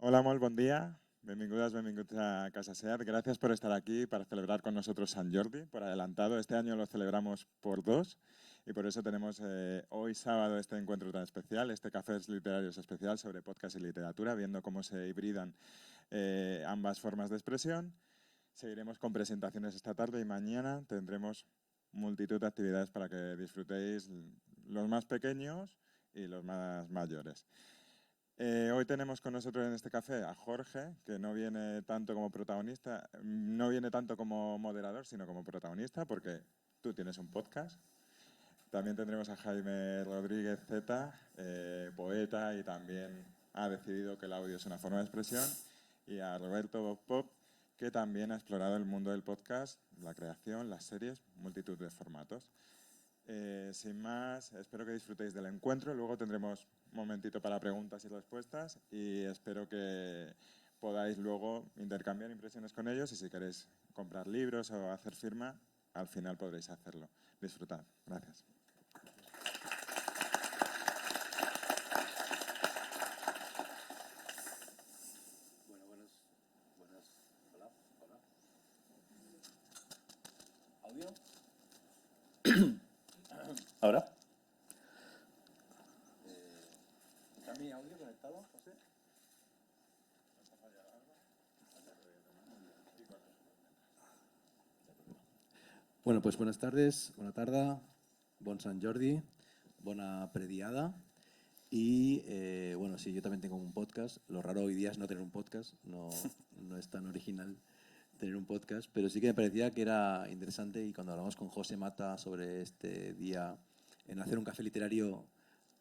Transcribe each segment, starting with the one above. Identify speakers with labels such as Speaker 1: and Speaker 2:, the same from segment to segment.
Speaker 1: Hola, molt bon dia. Benvingudes, benvinguts a Casa SEAT. Gracias por estar aquí para celebrar con nosotros San Jordi. Por adelantado, este año lo celebramos por dos y por eso tenemos hoy sábado este encuentro tan especial, este Cafés Literarios especial sobre podcast y literatura, viendo cómo se hibridan ambas formas de expresión. Seguiremos con presentaciones esta tarde y mañana tendremos multitud de actividades para que disfrutéis los más pequeños y los más mayores. Hoy tenemos con nosotros en este café a Jorge, que no viene tanto como protagonista, no viene tanto como moderador, sino como protagonista, porque tú tienes un podcast. También tendremos a Jaime Rodríguez Z, poeta, y también ha decidido que el audio es una forma de expresión, y a Roberto Bob Pop, que también ha explorado el mundo del podcast, la creación, las series, multitud de formatos. Sin más, espero que disfrutéis del encuentro. Luego tendremos un momentito para preguntas y respuestas y espero que podáis luego intercambiar impresiones con ellos y si queréis comprar libros o hacer firma, al final podréis hacerlo. Disfrutad. Gracias.
Speaker 2: ¿Audio? ¿Ahora? ¿Está mi audio conectado, José? Bueno, pues buenas tardes, buena tarde, bon Sant Jordi, bona prediada. Y bueno, sí, yo también tengo un podcast. Lo raro hoy día es no tener un podcast, no es tan original tener un podcast, pero sí que me parecía que era interesante y cuando hablamos con José Mata sobre este día en hacer un café literario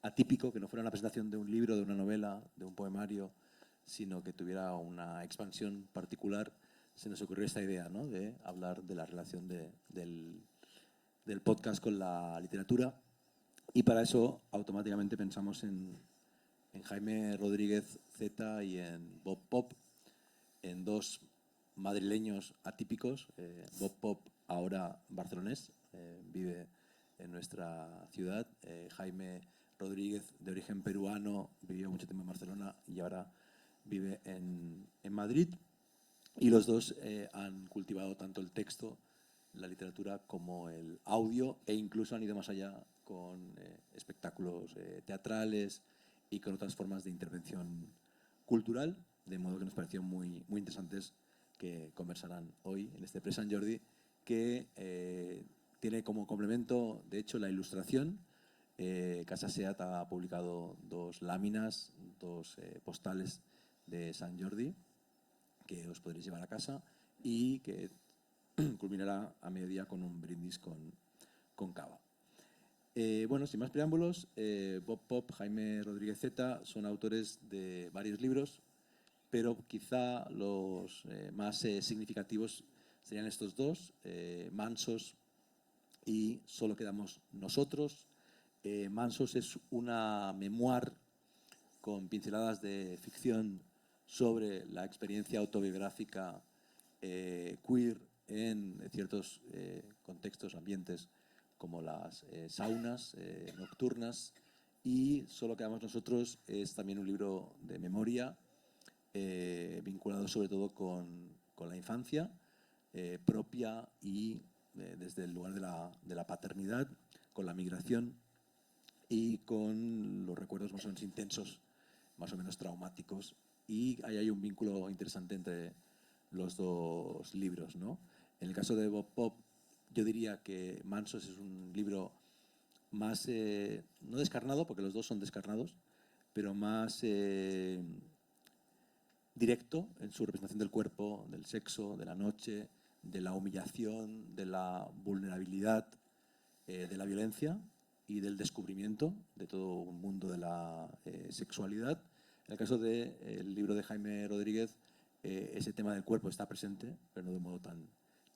Speaker 2: atípico, que no fuera una presentación de un libro, de una novela, de un poemario, sino que tuviera una expansión particular, se nos ocurrió esta idea, ¿no?, de hablar de la relación del podcast con la literatura. Y para eso automáticamente pensamos en Jaime Rodríguez Z y en Bob Pop, en dos madrileños atípicos. Bob Pop, ahora barcelonés, vive en nuestra ciudad. Jaime Rodríguez, de origen peruano, vivió mucho tiempo en Barcelona y ahora vive en Madrid. Y los dos han cultivado tanto el texto, la literatura, como el audio, e incluso han ido más allá con espectáculos teatrales y con otras formas de intervención cultural, de modo que nos pareció muy, muy interesantes que conversarán hoy en este Pre-Sant Jordi, que tiene como complemento, de hecho, la ilustración. Casa SEAT ha publicado dos láminas, dos postales de Sant Jordi, que os podréis llevar a casa y que culminará a mediodía con un brindis con cava. Bueno, sin más preámbulos, Bob Pop, Jaime Rodríguez Z son autores de varios libros, pero quizá los más significativos serían estos dos, Mansos y Solo quedamos nosotros. Mansos es una memoir con pinceladas de ficción sobre la experiencia autobiográfica queer en ciertos contextos, ambientes como las saunas nocturnas. Y Solo quedamos nosotros es también un libro de memoria vinculado sobre todo con la infancia propia y desde el lugar de la paternidad, con la migración y con los recuerdos más o menos intensos, más o menos traumáticos. Y ahí hay un vínculo interesante entre los dos libros, ¿no? En el caso de Bob Pop, yo diría que Mansos es un libro más, no descarnado, porque los dos son descarnados, pero más directo en su representación del cuerpo, del sexo, de la noche, de la humillación, de la vulnerabilidad, de la violencia y del descubrimiento de todo un mundo de la sexualidad. En el caso del libro de Jaime Rodríguez, ese tema del cuerpo está presente, pero no de un modo tan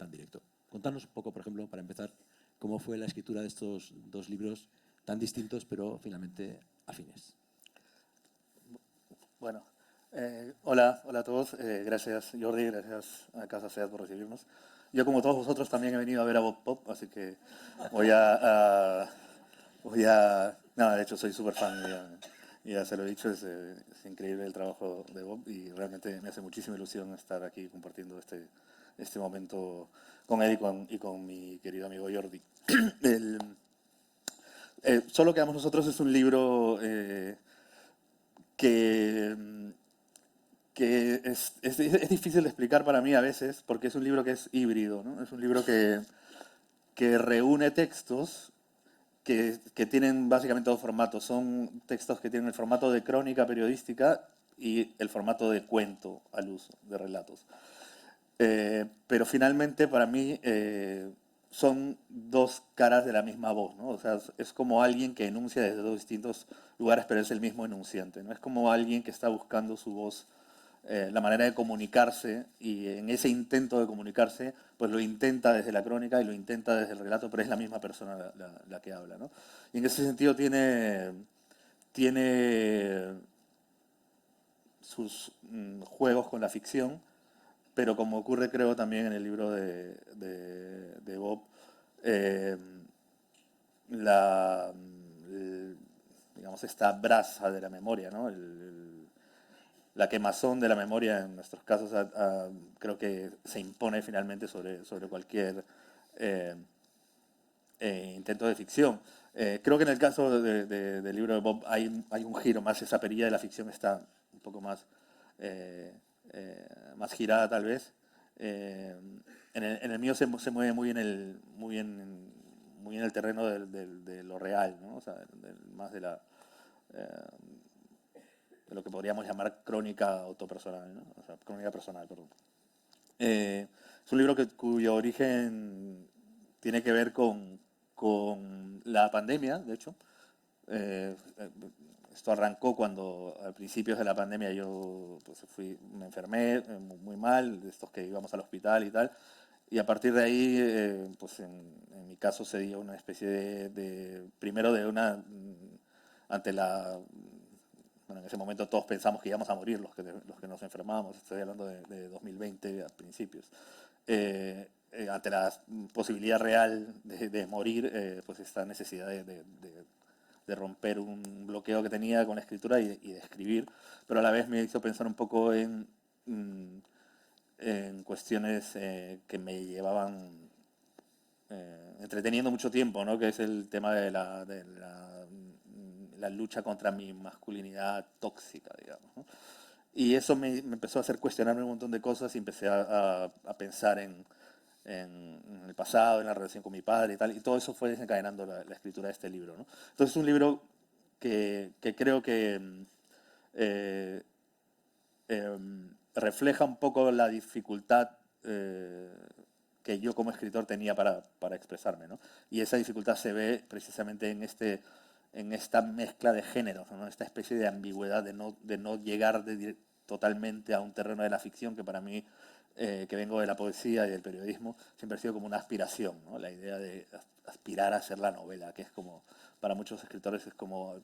Speaker 2: directo. Contanos un poco, por ejemplo, para empezar, cómo fue la escritura de estos dos libros tan distintos, pero finalmente afines.
Speaker 3: Bueno, hola a todos. Gracias, Jordi, gracias a Casa SEAT por recibirnos. Yo, como todos vosotros, también he venido a ver a Bob Pop, así que voy a nada, de hecho, soy súper fan. ya se lo he dicho, es increíble el trabajo de Bob y realmente me hace muchísima ilusión estar aquí compartiendo este momento con él y con mi querido amigo Jordi. El, Solo quedamos nosotros es un libro que, que es difícil de explicar para mí a veces, porque es un libro que es híbrido, ¿no? Es un libro que reúne textos que tienen básicamente dos formatos. Son textos que tienen el formato de crónica periodística y el formato de cuento al uso, de relatos. Pero finalmente para mí son dos caras de la misma voz, ¿no? O sea, es como alguien que enuncia desde dos distintos lugares, pero es el mismo enunciante, ¿no? Es como alguien que está buscando su voz, la manera de comunicarse, y en ese intento de comunicarse, pues lo intenta desde la crónica y lo intenta desde el relato, pero es la misma persona la que habla, ¿no? Y en ese sentido tiene sus juegos con la ficción, pero como ocurre creo también en el libro de Bob, eh, la, digamos, esta brasa de la memoria, ¿no? La quemazón de la memoria en nuestros casos creo que se impone finalmente sobre cualquier eh, intento de ficción. Creo que en el caso del libro de Bob hay un giro más, esa perilla de la ficción está un poco más, más girada tal vez. En el mío se mueve muy en el terreno de lo real, ¿no? O sea, más eh, de lo que podríamos llamar crónica autopersonal, ¿no? O sea, crónica personal, perdón. Es un libro cuyo origen tiene que ver con la pandemia, de hecho. Eh, Esto arrancó cuando a principios de la pandemia yo pues, me enfermé muy mal, de estos que íbamos al hospital y tal. Y a partir de ahí, pues en mi caso se dio una especie primero de una, ante la, bueno, en ese momento todos pensamos que íbamos a morir los que nos enfermábamos, estoy hablando de 2020 a principios. Ante la posibilidad real de morir, pues esta necesidad de romper un bloqueo que tenía con la escritura y de escribir, pero a la vez me hizo pensar un poco en cuestiones que me llevaban entreteniendo mucho tiempo, ¿no? Que es el tema de la lucha contra mi masculinidad tóxica, digamos, ¿no? Y eso me empezó a hacer cuestionarme un montón de cosas y empecé a pensar en el pasado, en la relación con mi padre y tal, y todo eso fue desencadenando la escritura de este libro, ¿no? Entonces es un libro que creo que eh, refleja un poco la dificultad que yo como escritor tenía para expresarme, ¿no? Y esa dificultad se ve precisamente en esta mezcla de géneros, ¿no? Esta especie de ambigüedad de no llegar totalmente a un terreno de la ficción que para mí, que vengo de la poesía y del periodismo, siempre ha sido como una aspiración, ¿no? La idea de aspirar a hacer la novela, que es como, para muchos escritores es como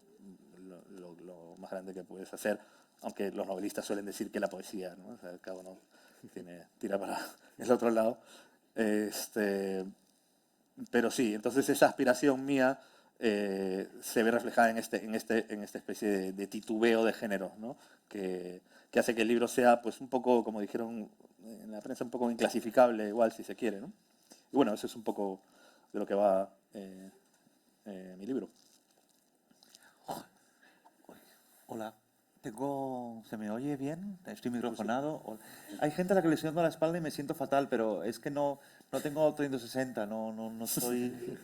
Speaker 3: lo más grande que puedes hacer, aunque los novelistas suelen decir que la poesía, ¿no? O sea, cada uno tira para el otro lado. Pero sí, entonces esa aspiración mía se ve reflejada en esta especie de titubeo de géneros, ¿no? Que hace que el libro sea, pues un poco, como dijeron en la prensa, un poco inclasificable, igual si se quiere, ¿no? Y bueno, eso es un poco de lo que va mi libro.
Speaker 4: Hola, ¿se me oye bien? ¿Estoy microfonado? Hay gente a la que le estoy dando la espalda y me siento fatal, pero es que no tengo 360, no estoy...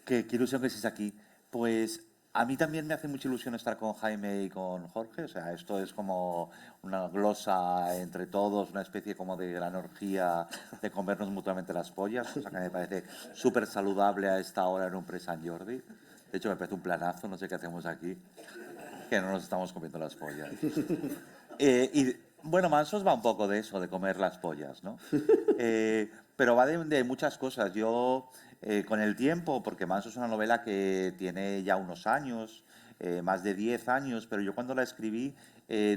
Speaker 4: Qué ilusión que estés aquí. Pues a mí también me hace mucha ilusión estar con Jaime y con Jorge. O sea, esto es como una glosa entre todos, una especie como de gran orgía de comernos mutuamente las pollas, cosa que me parece súper saludable a esta hora en un pre-San Jordi. De hecho, me parece un planazo, no sé qué hacemos aquí, que no nos estamos comiendo las pollas. Y bueno, Mansos va un poco de eso, de comer las pollas, ¿no? Pero va de muchas cosas. Yo, con el tiempo, porque Mansos es una novela que tiene ya unos años, más de 10 años, pero yo cuando la escribí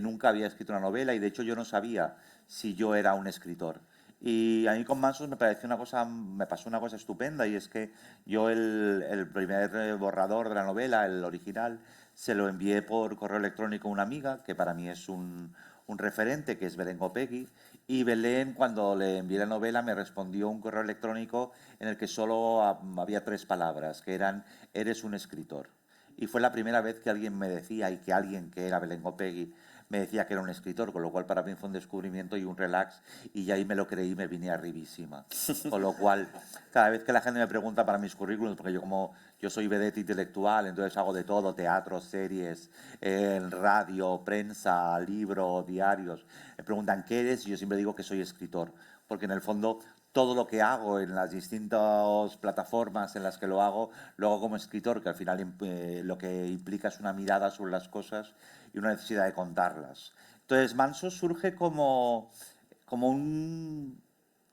Speaker 4: nunca había escrito una novela y de hecho yo no sabía si yo era un escritor. Y a mí con Mansos me pasó una cosa estupenda, y es que yo el primer borrador de la novela, el original, se lo envié por correo electrónico a una amiga, que para mí es un referente, que es Belén Gopegui, y Belén, cuando le envié la novela, me respondió un correo electrónico en el que solo había 3 palabras, que eran: eres un escritor. Y fue la primera vez que alguien me decía, y que alguien que era Belén Gopegui me decía que era un escritor, con lo cual para mí fue un descubrimiento y un relax, y ya ahí me lo creí y me vine arribísima. Con lo cual, cada vez que la gente me pregunta para mis currículums, porque yo soy vedette intelectual, entonces hago de todo: teatro, series, radio, prensa, libro, diarios. Me preguntan qué eres, y yo siempre digo que soy escritor, porque en el fondo todo lo que hago en las distintas plataformas en las que lo hago como escritor, que al final lo que implica es una mirada sobre las cosas y una necesidad de contarlas. Entonces, Mansos surge como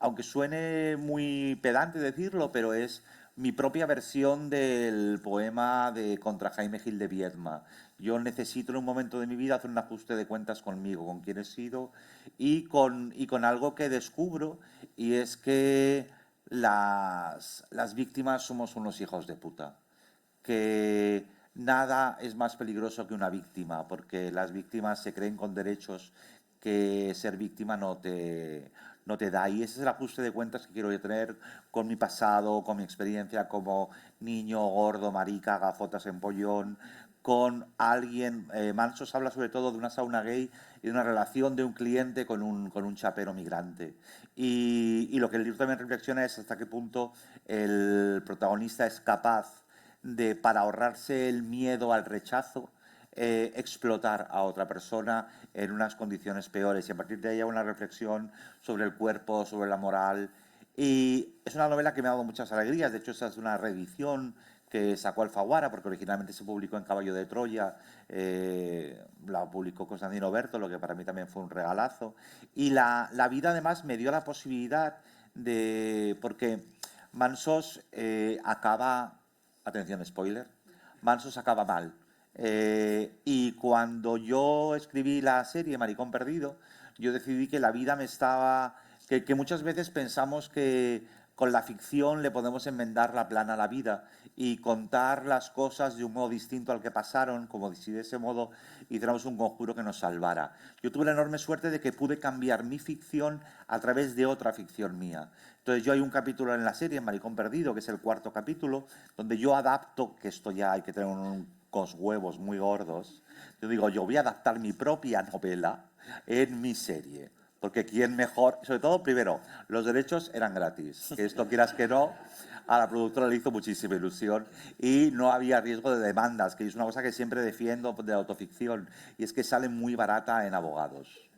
Speaker 4: aunque suene muy pedante decirlo, pero es mi propia versión del poema de Contra Jaime Gil de Viedma. Yo necesito en un momento de mi vida hacer un ajuste de cuentas conmigo, con quién he sido y con algo que descubro, y es que las víctimas somos unos hijos de puta. Que nada es más peligroso que una víctima, porque las víctimas se creen con derechos que ser víctima no te da. Y ese es el ajuste de cuentas que quiero yo tener con mi pasado, con mi experiencia como niño gordo, marica, gafotas, empollón, con alguien. Mansos habla sobre todo de una sauna gay y de una relación de un cliente con un chapero migrante. Y lo que el libro también reflexiona es hasta qué punto el protagonista es capaz de, para ahorrarse el miedo al rechazo, explotar a otra persona en unas condiciones peores. Y a partir de ahí una reflexión sobre el cuerpo, sobre la moral. Y es una novela que me ha dado muchas alegrías. De hecho, esa es una reedición que sacó Alfaguara, porque originalmente se publicó en Caballo de Troya, la publicó Constantino Berto, lo que para mí también fue un regalazo. Y la vida además me dio la posibilidad de... porque Mansos acaba... Atención, spoiler. Mansos acaba mal. Y cuando yo escribí la serie Maricón Perdido, yo decidí que la vida me estaba... Que muchas veces pensamos que con la ficción le podemos enmendar la plana a la vida y contar las cosas de un modo distinto al que pasaron, como si de ese modo hiciéramos un conjuro que nos salvara. Yo tuve la enorme suerte de que pude cambiar mi ficción a través de otra ficción mía. Entonces yo hay un capítulo en la serie, Maricón Perdido, que es el 4º capítulo, donde yo adapto, que esto ya hay que tener unos huevos muy gordos, yo digo, yo voy a adaptar mi propia novela en mi serie. Porque quién mejor, sobre todo, primero, los derechos eran gratis, que esto quieras que no, a la productora le hizo muchísima ilusión y no había riesgo de demandas, que es una cosa que siempre defiendo de la autoficción, y es que sale muy barata en abogados.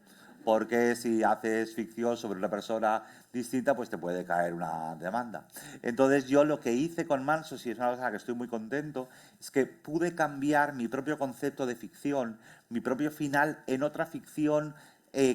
Speaker 4: Porque si haces ficción sobre una persona distinta, pues te puede caer una demanda. Entonces yo lo que hice con Mansos, y es una cosa en la que estoy muy contento, es que pude cambiar mi propio concepto de ficción, mi propio final, en otra ficción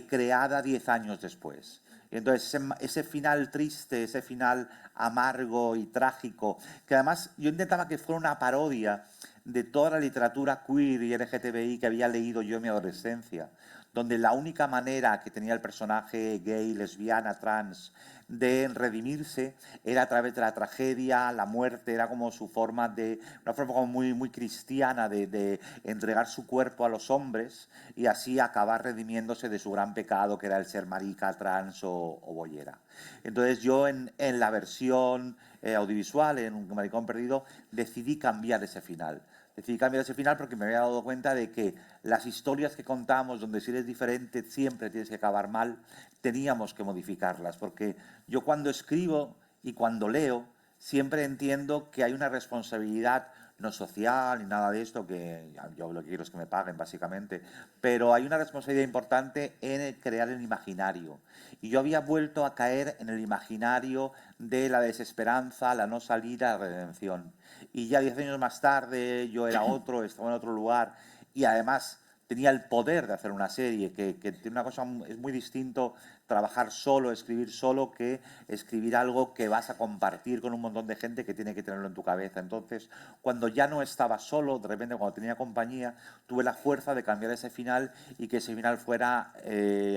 Speaker 4: creada 10 años después. Y entonces ese final triste, ese final amargo y trágico, que además yo intentaba que fuera una parodia de toda la literatura queer y LGTBI que había leído yo en mi adolescencia, donde la única manera que tenía el personaje gay, lesbiana, trans de redimirse era a través de la tragedia, la muerte, era como su forma de, una forma como muy, muy cristiana de entregar su cuerpo a los hombres y así acabar redimiéndose de su gran pecado, que era el ser marica, trans o boyera. Entonces yo en la versión audiovisual, en Un Maricón Perdido, decidí cambiar ese final. Decidí cambiar ese final porque me había dado cuenta de que las historias que contamos, donde si eres diferente siempre tienes que acabar mal, teníamos que modificarlas. Porque yo cuando escribo y cuando leo, siempre entiendo que hay una responsabilidad, no social ni nada de esto, que yo lo que quiero es que me paguen básicamente, pero hay una responsabilidad importante en crear el imaginario. Y yo había vuelto a caer en el imaginario de la desesperanza, la no salida, la redención. Y ya 10 años más tarde yo era otro, estaba en otro lugar y además tenía el poder de hacer una serie, que tiene una cosa, es muy distinto trabajar solo, escribir solo, que escribir algo que vas a compartir con un montón de gente que tiene que tenerlo en tu cabeza. Entonces, cuando ya no estaba solo, de repente cuando tenía compañía, tuve la fuerza de cambiar ese final y que ese final fuera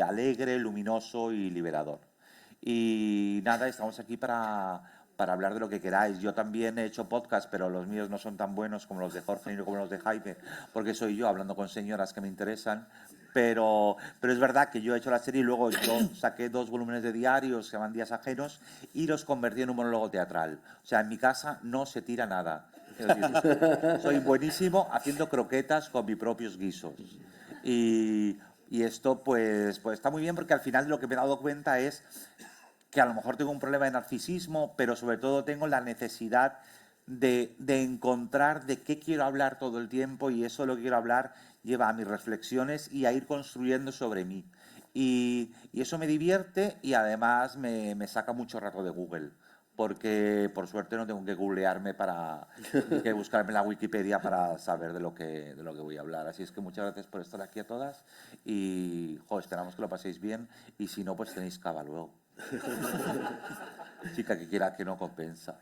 Speaker 4: alegre, luminoso y liberador. Y nada, estamos aquí para hablar de lo que queráis. Yo también he hecho podcast, pero los míos no son tan buenos como los de Jorge ni como los de Jaime, porque soy yo hablando con señoras que me interesan. Pero es verdad que yo he hecho la serie y luego yo saqué 2 volúmenes de diarios, se llaman Días Ajenos, y los convertí en un monólogo teatral. O sea, en mi casa no se tira nada. Quiero decir, soy buenísimo haciendo croquetas con mis propios guisos. Y esto pues está muy bien, porque al final lo que me he dado cuenta es que a lo mejor tengo un problema de narcisismo, pero sobre todo tengo la necesidad de encontrar de qué quiero hablar todo el tiempo, y eso lo que quiero hablar lleva a mis reflexiones y a ir construyendo sobre mí. Y eso me divierte, y además me saca mucho rato de Google, porque por suerte no tengo que googlearme ni que buscarme en la Wikipedia para saber de lo que voy a hablar. Así es que muchas gracias por estar aquí a todas, y esperamos que lo paséis bien, y si no, pues tenéis cava luego. Chica que quiera, que no compensa.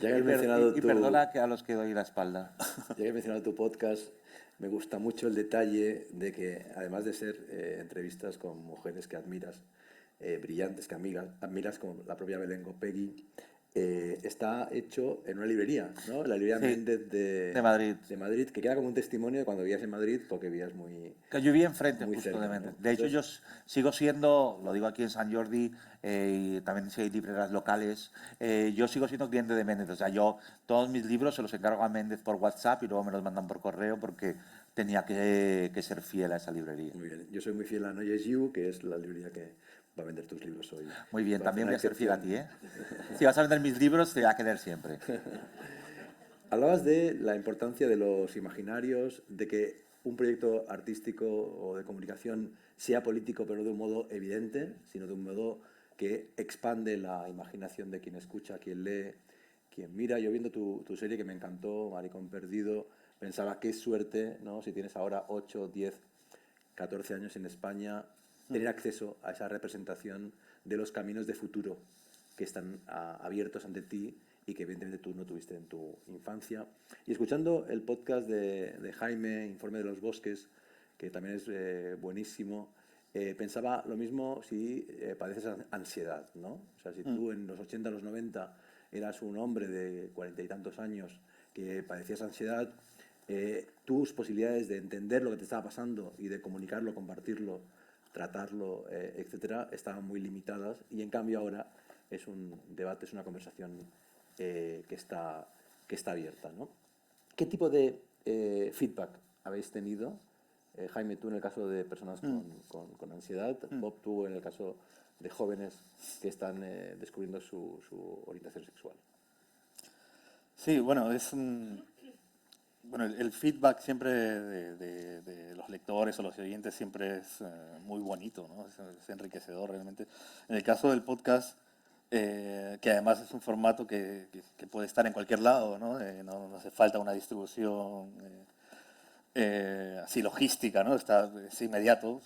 Speaker 2: Ya que has mencionado
Speaker 4: Y perdona que a los que doy la espalda.
Speaker 2: Ya que has mencionado tu podcast, me gusta mucho el detalle de que, además de ser entrevistas con mujeres que admiras, brillantes que admiras, como la propia Belén Gopegui, está hecho en una librería, ¿no? La librería
Speaker 4: Sí,
Speaker 2: Méndez
Speaker 4: de Madrid.
Speaker 2: de Madrid, que queda como un testimonio de cuando vivías en Madrid, porque vivías muy...
Speaker 4: Que yo viví enfrente
Speaker 2: Muy
Speaker 4: justo
Speaker 2: cerca,
Speaker 4: de Méndez.
Speaker 2: ¿no?
Speaker 4: De hecho,
Speaker 2: Entonces,
Speaker 4: sigo siendo, lo digo aquí en San Jordi, y también si hay librerías locales, yo sigo siendo cliente de Méndez. O sea, yo todos mis libros se los encargo a Méndez por WhatsApp y luego me los mandan por correo, porque tenía que ser fiel a esa librería.
Speaker 2: muy bien. Yo soy muy fiel a Noyes You, que es la librería que va a vender tus libros hoy.
Speaker 4: Muy bien,
Speaker 2: Va a hacer
Speaker 4: también
Speaker 2: una
Speaker 4: voy a ser fiel a
Speaker 2: excepción.
Speaker 4: ti, ¿eh? Si vas a vender mis libros, te voy a querer siempre.
Speaker 2: Hablabas de la importancia de los imaginarios, de que un proyecto artístico o de comunicación sea político, pero no de un modo evidente, sino de un modo que expande la imaginación de quien escucha, quien lee, quien mira. Yo viendo tu serie, que me encantó, Maricón Perdido, pensaba qué suerte, ¿no? Si tienes ahora 8, 10, 14 años en España, tener acceso a esa representación de los caminos de futuro que están abiertos ante ti y que evidentemente tú no tuviste en tu infancia. Y escuchando el podcast de Jaime, Informe de los Bosques, que también es buenísimo, pensaba lo mismo si padeces ansiedad, ¿no? O sea, si tú en los 80, los 90 eras un hombre de 40 y tantos años que padecías ansiedad, tus posibilidades de entender lo que te estaba pasando y de comunicarlo, compartirlo, tratarlo, etcétera, estaban muy limitadas, y en cambio ahora es un debate, es una conversación que está abierta, ¿no? ¿Qué tipo de feedback habéis tenido? Jaime, tú en el caso de personas con ansiedad, Bob, tú en el caso de jóvenes que están descubriendo su orientación sexual.
Speaker 3: Sí, bueno, bueno, el feedback siempre de los lectores o los oyentes siempre es muy bonito, ¿no? Es enriquecedor realmente. En el caso del podcast, que además es un formato que puede estar en cualquier lado, ¿no? No hace falta una distribución así logística, ¿no? Es inmediato.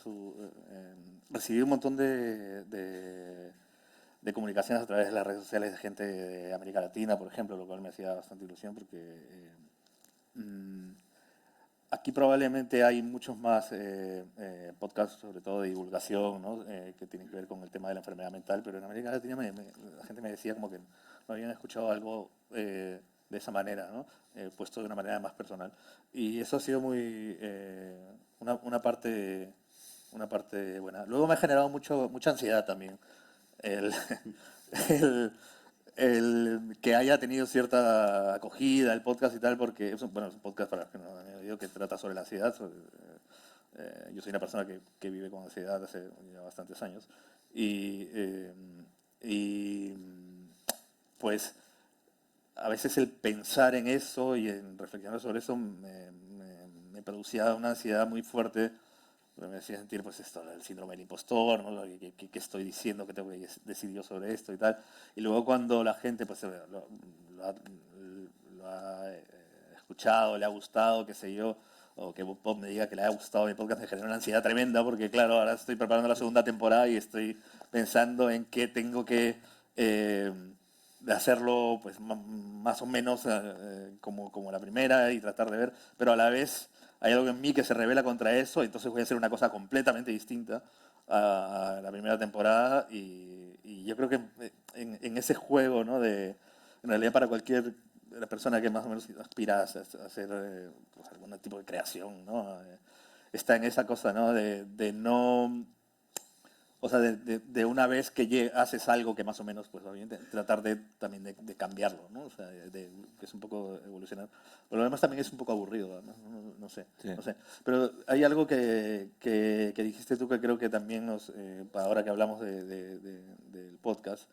Speaker 3: Recibí un montón de comunicaciones a través de las redes sociales de gente de América Latina, por ejemplo, lo cual me hacía bastante ilusión, porque aquí probablemente hay muchos más podcasts, sobre todo de divulgación, ¿no? Que tienen que ver con el tema de la enfermedad mental, pero en América Latina la gente me decía como que no habían escuchado algo de esa manera, ¿no? Puesto de una manera más personal. Y eso ha sido una parte buena. Luego me ha generado mucha ansiedad también. El, el que haya tenido cierta acogida el podcast y tal, porque es un podcast, para los que no han oído, que trata sobre la ansiedad. Yo soy una persona que vive con ansiedad hace ya bastantes años, y pues a veces el pensar en eso y en reflexionar sobre eso me producía una ansiedad muy fuerte. Me hacía sentir, pues, esto, el síndrome del impostor, ¿no? ¿Qué estoy diciendo? ¿Qué tengo que decidir yo sobre esto y tal? Y luego cuando la gente, pues, lo ha escuchado, le ha gustado, qué sé yo, o que Bob me diga que le ha gustado mi podcast, me genera una ansiedad tremenda, porque, claro, ahora estoy preparando la segunda temporada y estoy pensando en qué tengo que de hacerlo, pues, más o menos como la primera, y tratar de ver, pero a la vez hay algo en mí que se revela contra eso, entonces voy a hacer una cosa completamente distinta a la primera temporada y yo creo que en ese juego, ¿no? En realidad para cualquier persona que más o menos aspira a hacer pues algún tipo de creación, ¿no? Está en esa cosa, ¿no? De no... O sea, de una vez que haces algo que más o menos, pues obviamente, tratar también de cambiarlo, ¿no? O sea, que es un poco evolucionar. Pero lo demás también es un poco aburrido, no sé,
Speaker 4: Sí.
Speaker 3: no sé. Pero hay algo que dijiste tú que creo que también ahora que hablamos del podcast,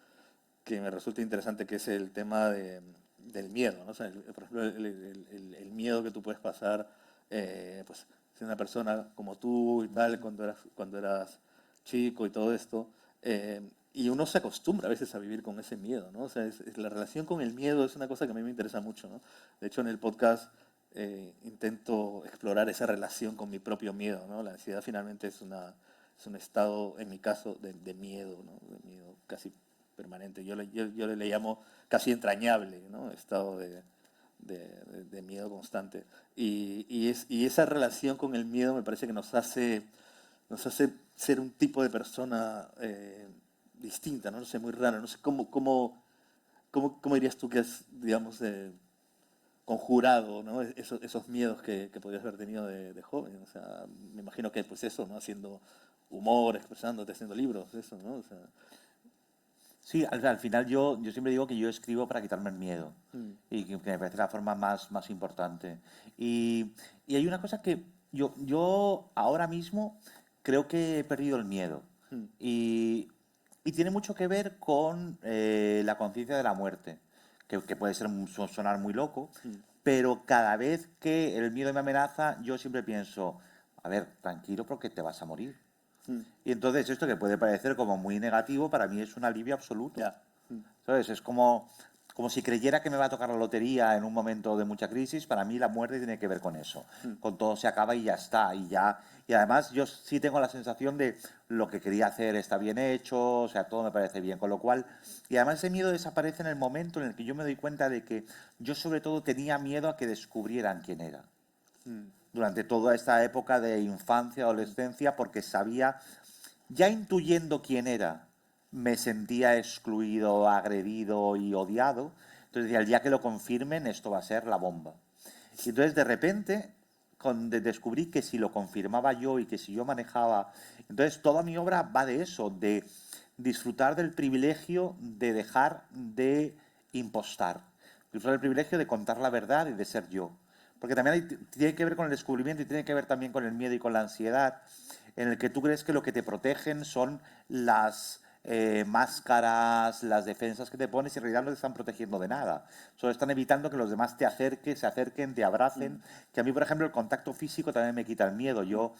Speaker 3: que me resulta interesante, que es el tema del miedo, ¿no? O sea, por ejemplo, el miedo que tú puedes pasar, pues, siendo una persona como tú y tal, cuando eras chico y todo esto, y uno se acostumbra a veces a vivir con ese miedo, ¿no? O sea, la relación con el miedo es una cosa que a mí me interesa mucho, ¿no? De hecho, en el podcast intento explorar esa relación con mi propio miedo, ¿no? La ansiedad finalmente es un estado, en mi caso, de miedo, ¿no? De miedo casi permanente. Yo le llamo casi entrañable, ¿no? Estado de miedo constante. Y esa relación con el miedo me parece que nos hace ser un tipo de persona distinta, ¿no? No sé, muy rara. No sé cómo dirías tú que has, digamos, conjurado, ¿no? Esos miedos que podrías haber tenido de joven. O sea, me imagino que pues eso, ¿no? Haciendo humor, expresándote, haciendo libros, eso, ¿no? O sea,
Speaker 4: Sí, al final yo siempre digo que yo escribo para quitarme el miedo
Speaker 3: mm,
Speaker 4: y que me parece la forma más importante. Y hay una cosa que yo ahora mismo creo que he perdido el miedo
Speaker 3: mm,
Speaker 4: y, y tiene mucho que ver con la conciencia de la muerte, que puede sonar muy loco,
Speaker 3: mm,
Speaker 4: pero cada vez que el miedo me amenaza, yo siempre pienso, a ver, tranquilo porque te vas a morir.
Speaker 3: mm,
Speaker 4: Y entonces esto que puede parecer como muy negativo, para mí es un alivio absoluto.
Speaker 3: ya. Mm,
Speaker 4: ¿Sabes? Es como si creyera que me va a tocar la lotería en un momento de mucha crisis. Para mí la muerte tiene que ver con eso.
Speaker 3: mm,
Speaker 4: Con todo se acaba y ya está. Y además yo sí tengo la sensación de lo que quería hacer está bien hecho, o sea, todo me parece bien. Con lo cual, y además ese miedo desaparece en el momento en el que yo me doy cuenta de que yo sobre todo tenía miedo a que descubrieran quién era
Speaker 3: mm,
Speaker 4: durante toda esta época de infancia, adolescencia, porque sabía, ya intuyendo quién era, me sentía excluido, agredido y odiado. Entonces decía, el día que lo confirmen, esto va a ser la bomba. Y entonces de repente descubrí que si lo confirmaba yo y que si yo manejaba, entonces toda mi obra va de eso, de disfrutar del privilegio de dejar de impostar, disfrutar del privilegio de contar la verdad y de ser yo. Porque también tiene que ver con el descubrimiento y tiene que ver también con el miedo y con la ansiedad, en el que tú crees que lo que te protegen son las máscaras, las defensas que te pones y en realidad no te están protegiendo de nada. Solo están evitando que los demás se acerquen, te abracen. Que a mí, por ejemplo, el contacto físico también me quita el miedo. Yo,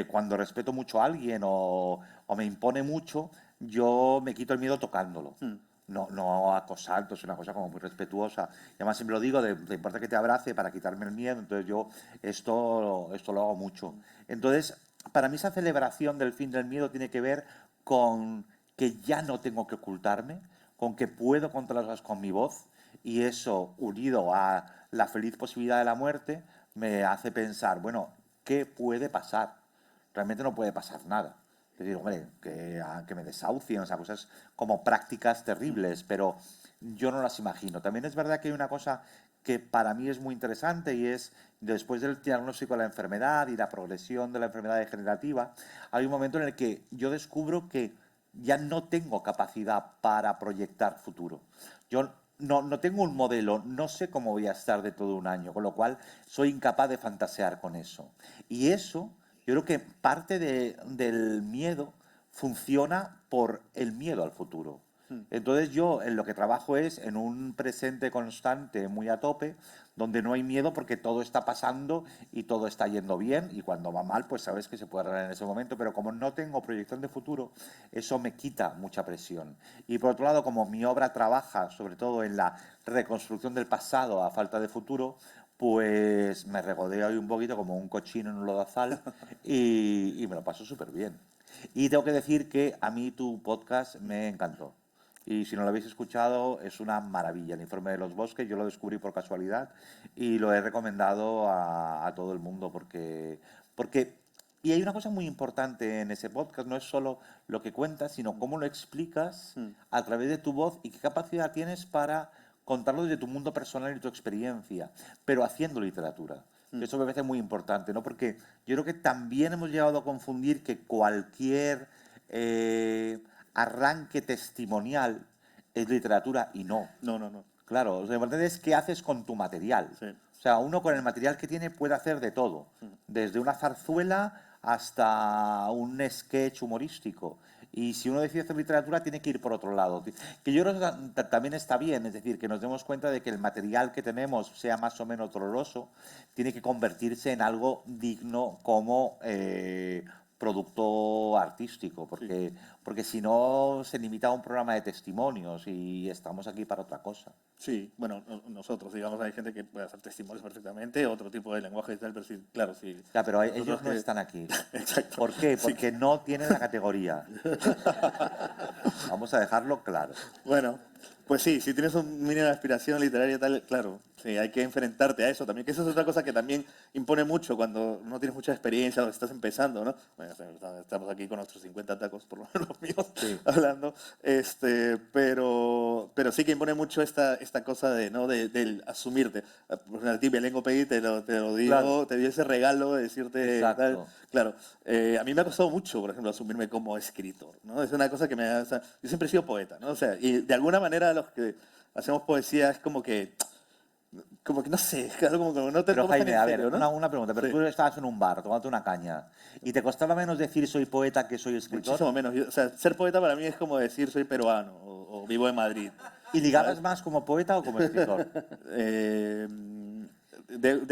Speaker 4: cuando respeto mucho a alguien o me impone mucho, yo me quito el miedo tocándolo.
Speaker 3: mm,
Speaker 4: No acosando, es una cosa como muy respetuosa. Y además siempre lo digo, de importa que te abrace para quitarme el miedo. Entonces yo esto lo hago mucho. Entonces, para mí esa celebración del fin del miedo tiene que ver con que ya no tengo que ocultarme, con que puedo contar las cosas con mi voz y eso, unido a la feliz posibilidad de la muerte, me hace pensar, bueno, ¿qué puede pasar? Realmente no puede pasar nada. Te digo, hombre, que me desahucien, o sea, cosas como prácticas terribles, pero yo no las imagino. También es verdad que hay una cosa que para mí es muy interesante y es, después del diagnóstico de la enfermedad y la progresión de la enfermedad degenerativa, hay un momento en el que yo descubro que ya no tengo capacidad para proyectar futuro. Yo no tengo un modelo, no sé cómo voy a estar de todo un año, con lo cual soy incapaz de fantasear con eso. Y eso, yo creo que parte del miedo funciona por el miedo al futuro.
Speaker 3: mm,
Speaker 4: Entonces yo en lo que trabajo es en un presente constante muy a tope, donde no hay miedo porque todo está pasando y todo está yendo bien y cuando va mal pues sabes que se puede arreglar en ese momento, pero como no tengo proyección de futuro, eso me quita mucha presión. Y por otro lado, como mi obra trabaja sobre todo en la reconstrucción del pasado a falta de futuro, pues me regodeo ahí un poquito como un cochino en un lodazal y me lo paso súper bien. Y tengo que decir que a mí tu podcast me encantó. Y si no lo habéis escuchado, es una maravilla. El informe de los bosques, yo lo descubrí por casualidad y lo he recomendado a todo el mundo porque Y hay una cosa muy importante en ese podcast, no es solo lo que cuentas, sino cómo lo explicas a través de tu voz y qué capacidad tienes para contarlo desde tu mundo personal y tu experiencia, pero haciendo literatura. Eso me parece muy importante, ¿no? Porque yo creo que también hemos llegado a confundir que cualquier arranque testimonial es literatura y no.
Speaker 3: No.
Speaker 4: Claro, lo importante es qué haces con tu material.
Speaker 3: Sí.
Speaker 4: O sea, uno con el material que tiene puede hacer de todo, desde una zarzuela hasta un sketch humorístico. Y si uno decide hacer literatura, tiene que ir por otro lado. Que yo creo que también está bien, es decir, que nos demos cuenta de que el material que tenemos, sea más o menos doloroso, tiene que convertirse en algo digno como producto artístico, porque si no se limita a un programa de testimonios y estamos aquí para otra cosa.
Speaker 3: Sí, bueno, nosotros, digamos, hay gente que puede hacer testimonios perfectamente, otro tipo de lenguaje y tal, pero sí, claro, sí.
Speaker 4: Ya, pero
Speaker 3: Nosotros
Speaker 4: ellos no
Speaker 3: que-
Speaker 4: están aquí.
Speaker 3: Exacto.
Speaker 4: ¿Por qué?
Speaker 3: Sí.
Speaker 4: Porque no tienen la categoría. Vamos a dejarlo claro.
Speaker 3: Bueno, pues sí, si tienes un mínimo de aspiración literaria y tal, claro, sí, hay que enfrentarte a eso también, que eso es otra cosa que también impone mucho cuando no tienes mucha experiencia o estás empezando, ¿no? Bueno, estamos aquí con nuestros 50 tacos, por lo menos los míos,
Speaker 4: Sí.
Speaker 3: hablando, pero sí que impone mucho esta cosa de, ¿no? del asumirte. Por ejemplo, a ti, Belén Gopegui, te lo digo,
Speaker 4: Claro.
Speaker 3: te dio ese regalo de decirte
Speaker 4: Exacto.
Speaker 3: tal. Claro, a mí me ha costado mucho, por ejemplo, asumirme como escritor, ¿no? Es una cosa que me ha... O sea, yo siempre he sido poeta, ¿no? O sea, y de alguna manera los que hacemos poesía es como que no sé, es algo como que no te
Speaker 4: Pero
Speaker 3: tomas tan
Speaker 4: Jaime,
Speaker 3: en
Speaker 4: a ver,
Speaker 3: serio, ¿no?
Speaker 4: una pregunta. Pero
Speaker 3: Sí.
Speaker 4: tú estabas en un bar tomándote una caña y te costaba menos decir soy poeta que soy escritor.
Speaker 3: Muchísimo menos. O sea, ser poeta para mí es como decir soy peruano o vivo en Madrid.
Speaker 4: ¿Y ligabas más como poeta o como escritor?
Speaker 3: Eh,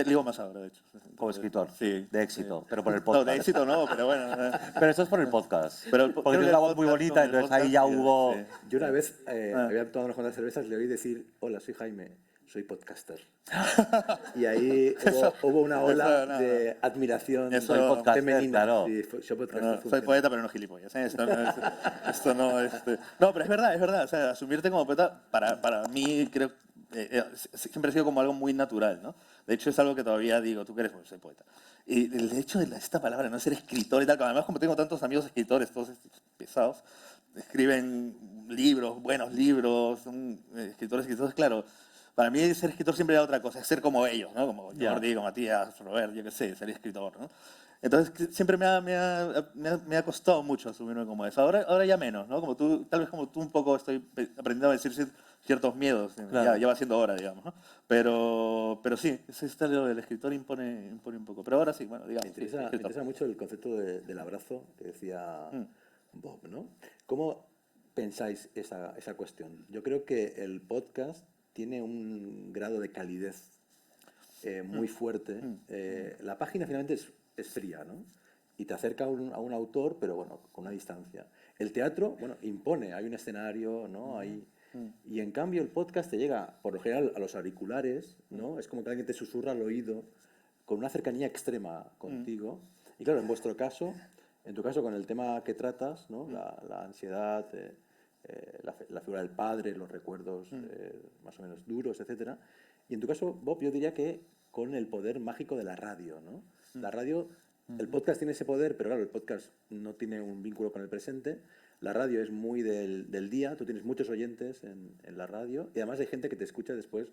Speaker 3: digo más ahora, de hecho.
Speaker 4: Como escritor.
Speaker 3: Sí.
Speaker 4: De éxito, pero por el
Speaker 3: No,
Speaker 4: podcast.
Speaker 3: de éxito no, pero bueno.
Speaker 4: Pero eso es por el podcast.
Speaker 3: Pero
Speaker 4: Porque
Speaker 3: creo
Speaker 4: tienes
Speaker 3: que
Speaker 4: una
Speaker 3: el
Speaker 4: voz muy
Speaker 3: podcast
Speaker 4: bonita,
Speaker 3: con el
Speaker 4: entonces ahí
Speaker 3: podcast,
Speaker 4: ya
Speaker 3: sí,
Speaker 4: hubo...
Speaker 3: sí.
Speaker 2: Yo una vez
Speaker 3: Ah.
Speaker 2: había tomado unas cuantas cervezas, le oí decir, hola, soy Jaime, soy podcaster. Y ahí hubo una ola
Speaker 3: Eso no.
Speaker 2: de admiración
Speaker 3: Eso-
Speaker 4: Soy podcaster,
Speaker 2: femenina.
Speaker 4: claro.
Speaker 2: Sí, soy podcaster.
Speaker 3: No, soy
Speaker 2: funciona.
Speaker 3: poeta, pero no gilipollas. ¿Eh? Esto no, No, pero es verdad. O sea, asumirte como poeta, para mí, creo, siempre ha sido como algo muy natural, ¿no? De hecho, es algo que todavía digo, tú que eres, pues, soy poeta. Y el hecho de esta palabra, no ser escritor y tal, además como tengo tantos amigos escritores, todos estos pesados, escriben libros, buenos libros, son escritores, claro. Para mí ser escritor siempre era otra cosa, es ser como ellos, ¿no? Como
Speaker 4: Ya.
Speaker 3: Jordi, como Matías, Robert, yo qué sé, ser escritor, ¿no? Entonces siempre me ha costado mucho asumirme como eso. Ahora ya menos, ¿no? Como tú, tal vez como tú un poco estoy aprendiendo a decir ciertos miedos.
Speaker 4: Claro.
Speaker 3: Ya va siendo hora, digamos, ¿no? Pero sí, ese estilo del escritor impone un poco. Pero ahora sí, bueno, digamos.
Speaker 2: Me
Speaker 3: sí,
Speaker 2: interesa, me
Speaker 3: escritor.
Speaker 2: interesa mucho el concepto del abrazo que decía Bob, ¿no? ¿Cómo pensáis esa cuestión? Yo creo que el podcast tiene un grado de calidez muy fuerte. La página finalmente es fría, ¿no? Y te acerca a un autor, pero bueno, con una distancia. El teatro, bueno, impone, hay un escenario, ¿no? Y en cambio el podcast te llega, por lo general, a los auriculares, ¿no? Es como que alguien te susurra al oído con una cercanía extrema contigo. Y claro, en tu caso con el tema que tratas, ¿no? La ansiedad, la figura del padre, los recuerdos más o menos duros, etcétera. Y en tu caso, Bob, yo diría que con el poder mágico de la radio, ¿no? La radio, el podcast tiene ese poder, pero claro, el podcast no tiene un vínculo con el presente. La radio es muy del día, tú tienes muchos oyentes en la radio y además hay gente que te escucha después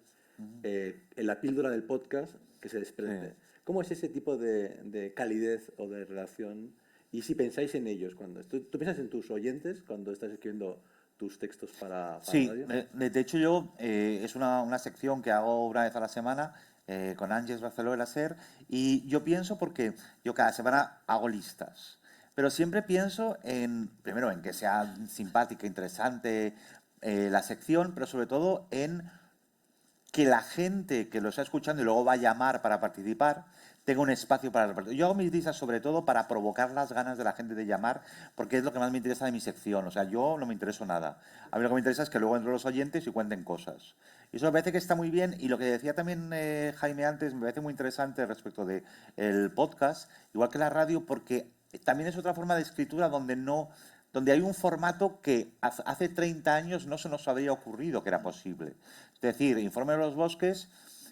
Speaker 2: en la píldora del podcast que se desprende.
Speaker 4: Sí.
Speaker 2: ¿Cómo es ese tipo de calidez o de relación? Y si pensáis en ellos, ¿tú piensas en tus oyentes cuando estás escribiendo tus textos para
Speaker 4: Sí,
Speaker 2: radio?
Speaker 4: de hecho yo es una sección que hago una vez a la semana con Ángeles Barceló de la SER y yo pienso porque yo cada semana hago listas, pero siempre pienso primero en que sea simpática, interesante la sección, pero sobre todo en que la gente que lo está escuchando y luego va a llamar para participar tenga un espacio para repartir. Yo hago mis listas sobre todo para provocar las ganas de la gente de llamar, porque es lo que más me interesa de mi sección. O sea, yo no me intereso nada. A mí lo que me interesa es que luego entren los oyentes y cuenten cosas. Y eso me parece que está muy bien. Y lo que decía también Jaime antes, me parece muy interesante respecto del podcast, igual que la radio, porque también es otra forma de escritura donde hay un formato que hace 30 años no se nos había ocurrido que era posible. Es decir, Informe de los Bosques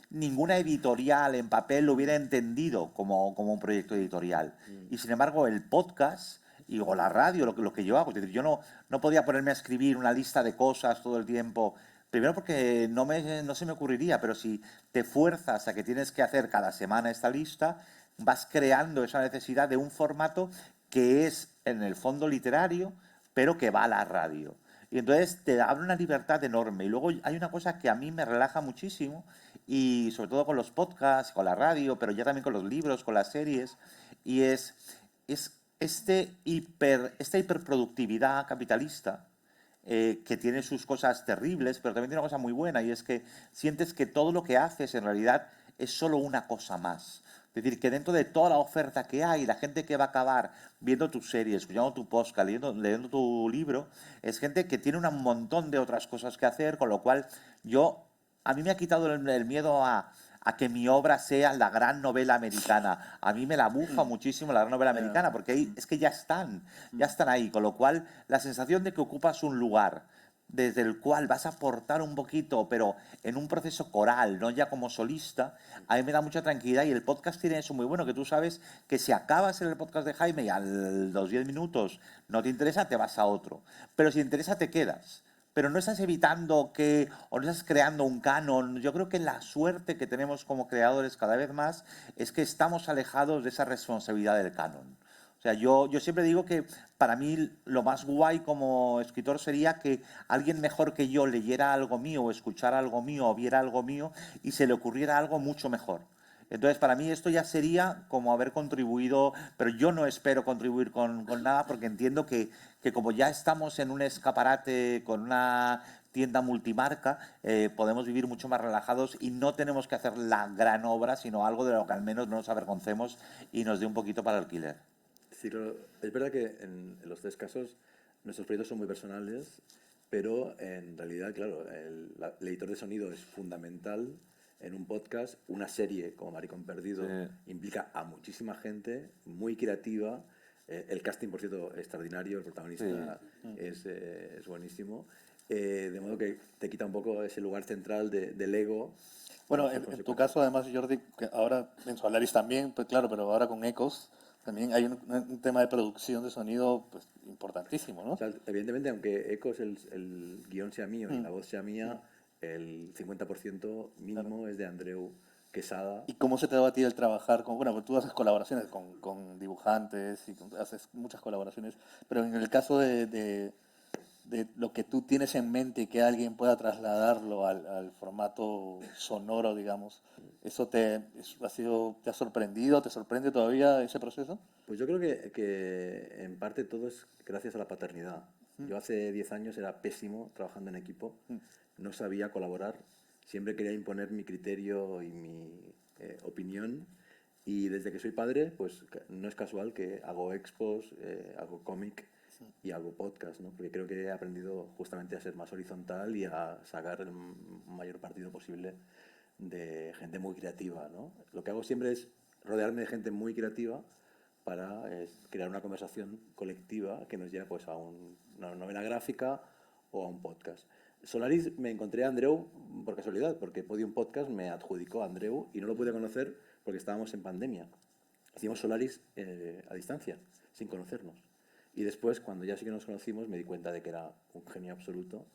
Speaker 4: ninguna editorial en papel lo hubiera entendido como un proyecto editorial. Y sin embargo, el podcast o la radio, lo que yo hago, es decir, yo no podía ponerme a escribir una lista de cosas todo el tiempo. Primero porque no se me ocurriría, pero si te fuerzas a que tienes que hacer cada semana esta lista, vas creando esa necesidad de un formato que es en el fondo literario, pero que va a la radio. Y entonces te abre una libertad enorme. Y luego hay una cosa que a mí me relaja muchísimo, y sobre todo con los podcasts, con la radio, pero ya también con los libros, con las series, y es esta hiperproductividad capitalista, que tiene sus cosas terribles, pero también tiene una cosa muy buena, y es que sientes que todo lo que haces en realidad es solo una cosa más. Es decir, que dentro de toda la oferta que hay, la gente que va a acabar viendo tu serie, escuchando tu podcast, leyendo tu libro, es gente que tiene un montón de otras cosas que hacer, con lo cual a mí me ha quitado el miedo a que mi obra sea la gran novela americana. A mí me la bufa muchísimo la gran novela americana, porque es que ya están ahí, con lo cual la sensación de que ocupas un lugar desde el cual vas a aportar un poquito, pero en un proceso coral, no ya como solista, a mí me da mucha tranquilidad. Y el podcast tiene eso muy bueno, que tú sabes que si acabas en el podcast de Jaime y a los 10 minutos no te interesa, te vas a otro. Pero si te interesa, te quedas. Pero no estás evitando o no estás creando un canon. Yo creo que la suerte que tenemos como creadores cada vez más es que estamos alejados de esa responsabilidad del canon. O sea, yo siempre digo que para mí lo más guay como escritor sería que alguien mejor que yo leyera algo mío, o escuchara algo mío, o viera algo mío, y se le ocurriera algo mucho mejor. Entonces, para mí esto ya sería como haber contribuido, pero yo no espero contribuir con nada, porque entiendo que como ya estamos en un escaparate con una tienda multimarca, podemos vivir mucho más relajados y no tenemos que hacer la gran obra, sino algo de lo que al menos no nos avergoncemos y nos dé un poquito para el alquiler.
Speaker 2: Sí, claro. Es verdad que en los tres casos nuestros proyectos son muy personales, pero en realidad, claro, el editor de sonido es fundamental en un podcast. Una serie como Maricón Perdido implica a muchísima gente, muy creativa. El casting, por cierto, extraordinario, el protagonista es buenísimo. De modo que te quita un poco ese lugar central del ego.
Speaker 3: Bueno, en tu caso, además, Jordi, que ahora en Solaris también, pues claro, pero ahora con Ecos, también hay un tema de producción de sonido pues, importantísimo, ¿no?
Speaker 2: O sea, evidentemente, aunque Ecos el guión sea mío y la voz sea mía, el 50% mínimo es de Andreu Quesada.
Speaker 3: ¿Y cómo se te da a ti el trabajar con, bueno, pues tú haces colaboraciones con dibujantes y haces muchas colaboraciones, pero en el caso de lo que tú tienes en mente y que alguien pueda trasladarlo al formato sonoro, digamos, ¿te ha sorprendido? ¿Te sorprende todavía ese proceso?
Speaker 2: Pues yo creo que en parte todo es gracias a la paternidad. Yo hace 10 años era pésimo trabajando en equipo, no sabía colaborar, siempre quería imponer mi criterio y mi opinión, y desde que soy padre, pues no es casual que hago expos, hago cómic y hago podcast, ¿no? Porque creo que he aprendido justamente a ser más horizontal y a sacar el mayor partido posible de gente muy creativa, ¿no? Lo que hago siempre es rodearme de gente muy creativa para crear una conversación colectiva que nos lleve pues, a una novela gráfica o a un podcast. Solaris me encontré a Andreu por casualidad, porque Podium Podcast me adjudicó a Andreu y no lo pude conocer porque estábamos en pandemia. Hicimos Solaris a distancia, sin conocernos. Y después, cuando ya sí que nos conocimos, me di cuenta de que era un genio absoluto,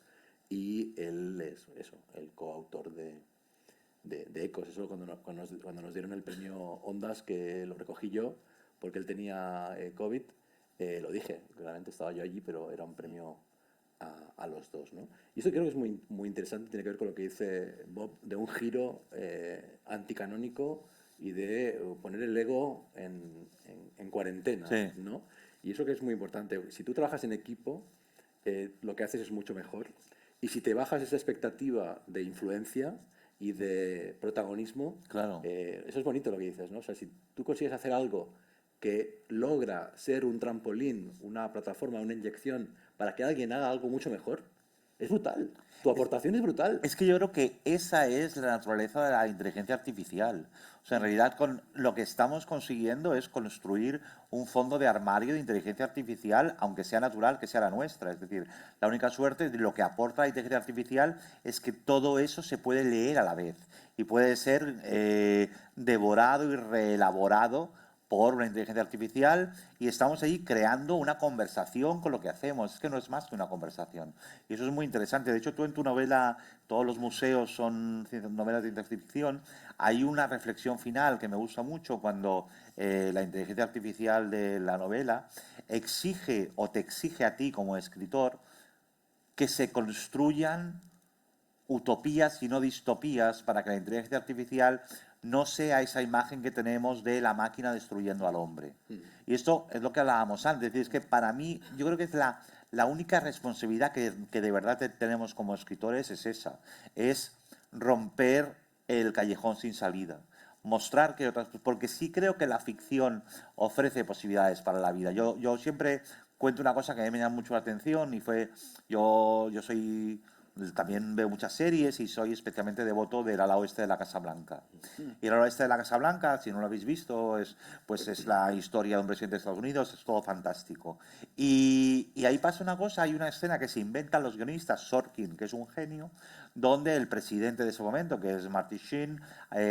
Speaker 2: y él es eso, el coautor de Ecos. Eso cuando nos dieron el premio Ondas, que lo recogí yo, porque él tenía COVID, lo dije, claramente estaba yo allí, pero era un premio a los dos, ¿no? Y eso creo que es muy, muy interesante, tiene que ver con lo que dice Bob, de un giro anticanónico y de poner el ego en cuarentena, ¿no? Y eso que es muy importante. Si tú trabajas en equipo, lo que haces es mucho mejor. Y si te bajas esa expectativa de influencia y de protagonismo,
Speaker 4: Claro.
Speaker 2: Eso es bonito lo que dices, ¿no? O sea, si tú consigues hacer algo que logra ser un trampolín, una plataforma, una inyección para que alguien haga algo mucho mejor, Es brutal. Tu aportación es brutal.
Speaker 4: Es que yo creo que esa es la naturaleza de la inteligencia artificial. O sea, en realidad con lo que estamos consiguiendo es construir un fondo de armario de inteligencia artificial, aunque sea natural, que sea la nuestra. Es decir, la única suerte de lo que aporta la inteligencia artificial es que todo eso se puede leer a la vez y puede ser devorado y reelaborado por una inteligencia artificial, y estamos ahí creando una conversación con lo que hacemos. Es que no es más que una conversación. Y eso es muy interesante. De hecho, tú en tu novela, Todos los museos son novelas de ciencia ficción, hay una reflexión final que me gusta mucho cuando la inteligencia artificial de la novela exige o te exige a ti como escritor que se construyan utopías y no distopías para que la inteligencia artificial no sea esa imagen que tenemos de la máquina destruyendo al hombre. Y esto es lo que hablábamos antes. Es decir, es que para mí, yo creo que es la única responsabilidad que de verdad tenemos como escritores es esa. Es romper el callejón sin salida. Mostrar que otras... Porque sí creo que la ficción ofrece posibilidades para la vida. Yo siempre cuento una cosa que a mí me llama mucho la atención y fue... Yo soy... También veo muchas series y soy especialmente devoto del ala oeste de la Casa Blanca. Y el ala oeste de la Casa Blanca, si no lo habéis visto, es la historia de un presidente de Estados Unidos, es todo fantástico. Y ahí pasa una cosa, hay una escena que se inventan los guionistas, Sorkin, que es un genio, donde el presidente de ese momento, que es Marty Sheen,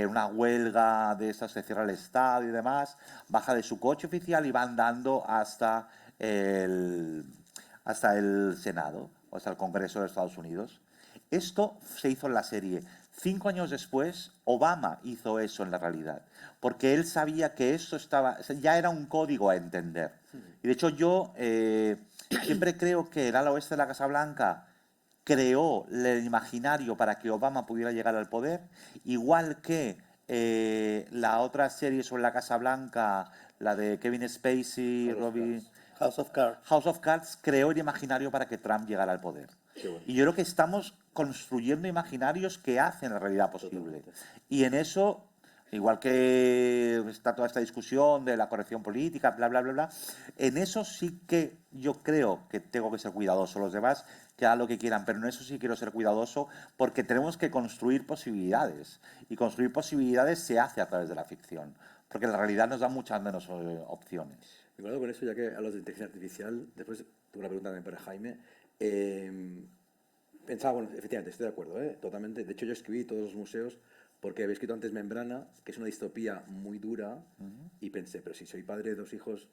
Speaker 4: una huelga de estas, se cierra el estadio y demás, baja de su coche oficial y va andando hasta el Senado, o hasta el Congreso de Estados Unidos. Esto se hizo en la serie. 5 años después, Obama hizo eso en la realidad, porque él sabía que eso ya era un código a entender. Y de hecho yo siempre creo que el ala oeste de la Casa Blanca creó el imaginario para que Obama pudiera llegar al poder, igual que la otra serie sobre la Casa Blanca, la de Kevin Spacey, Robbie...
Speaker 3: House of Cards.
Speaker 4: House of Cards creó el imaginario para que Trump llegara al poder.
Speaker 2: Bueno.
Speaker 4: Y yo creo que estamos construyendo imaginarios que hacen la realidad posible. Y en eso, igual que está toda esta discusión de la corrección política, bla, bla, bla, bla, en eso sí que yo creo que tengo que ser cuidadoso. Los demás que hagan lo que quieran, pero en eso sí quiero ser cuidadoso porque tenemos que construir posibilidades. Y construir posibilidades se hace a través de la ficción, porque la realidad nos da muchas menos opciones.
Speaker 2: Me acuerdo con eso, ya que hablas de inteligencia artificial, después tuve una pregunta también para Jaime. Pensaba, bueno, efectivamente, estoy de acuerdo, totalmente. De hecho, yo escribí Todos los museos porque había escrito antes Membrana, que es una distopía muy dura, y pensé, pero si soy padre de 2 hijos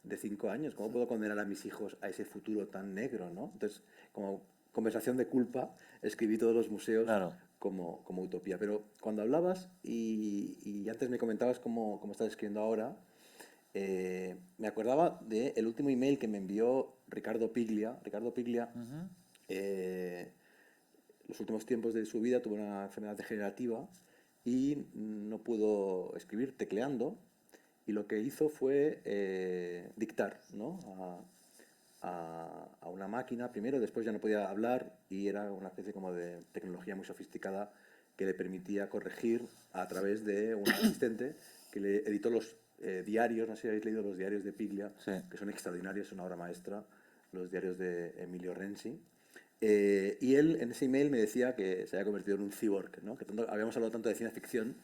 Speaker 2: de 5 años, ¿cómo puedo condenar a mis hijos a ese futuro tan negro, ¿no? Entonces, como conversación de culpa, escribí Todos los museos como utopía. Pero cuando hablabas y antes me comentabas cómo estás escribiendo ahora, me acordaba del último email que me envió Ricardo Piglia. Ricardo Piglia, los últimos tiempos de su vida tuvo una enfermedad degenerativa y no pudo escribir tecleando, y lo que hizo fue dictar, ¿no? a una máquina primero, después ya no podía hablar y era una especie como de tecnología muy sofisticada que le permitía corregir a través de un asistente que le editó los diarios. No sé si habéis leído los diarios de Piglia,
Speaker 4: Sí.
Speaker 2: que son extraordinarios, es una obra maestra, los diarios de Emilio Renzi. Y él en ese email me decía que se había convertido en un cyborg, ¿no? Que habíamos hablado tanto de ciencia ficción,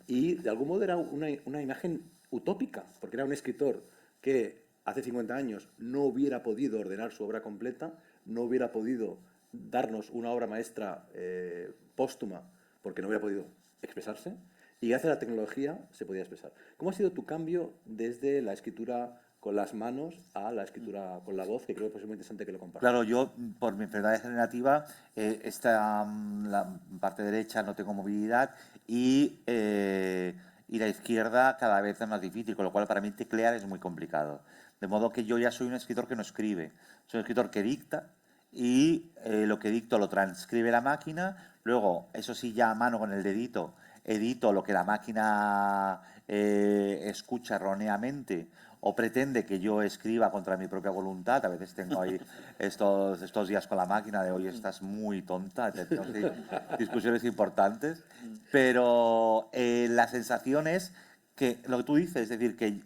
Speaker 2: y de algún modo era una imagen utópica, porque era un escritor que hace 50 años no hubiera podido ordenar su obra completa, no hubiera podido darnos una obra maestra póstuma, porque no hubiera podido expresarse, y gracias a la tecnología se podía expresar. ¿Cómo ha sido tu cambio desde la escritura con las manos a la escritura con la voz, que creo que es muy interesante que lo compartas?
Speaker 4: Claro, yo por mi enfermedad degenerativa, la parte derecha no tengo movilidad y la izquierda cada vez es más difícil, con lo cual para mí teclear es muy complicado. De modo que yo ya soy un escritor que no escribe, soy un escritor que dicta, y lo que dicto lo transcribe la máquina, luego, eso sí, ya a mano con el dedito, edito lo que la máquina escucha erróneamente o pretende que yo escriba contra mi propia voluntad. A veces tengo ahí estos días con la máquina de hoy estás muy tonta, tenemos discusiones importantes, pero la sensación es que lo que tú dices, es decir, que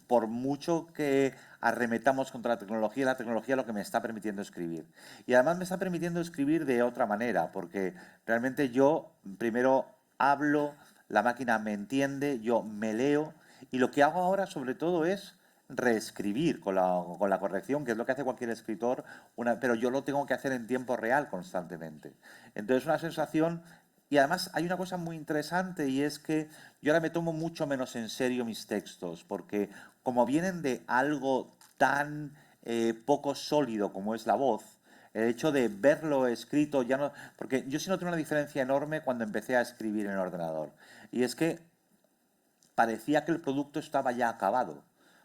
Speaker 4: por mucho que arremetamos contra la tecnología lo que me está permitiendo escribir. Y además me está permitiendo escribir de otra manera, porque realmente yo primero hablo, la máquina me entiende, yo me leo, y lo que hago ahora sobre todo es reescribir con la corrección, que es lo que hace cualquier escritor, pero yo lo tengo que hacer en tiempo real constantemente. Entonces, una sensación. Y además hay una cosa muy interesante, y es que yo ahora me tomo mucho menos en serio mis textos, porque como vienen de algo tan poco sólido como es la voz, el hecho de verlo escrito ya no. Porque yo sí noté una diferencia enorme cuando empecé a escribir en el ordenador. Y es que parecía que el producto estaba ya acabado.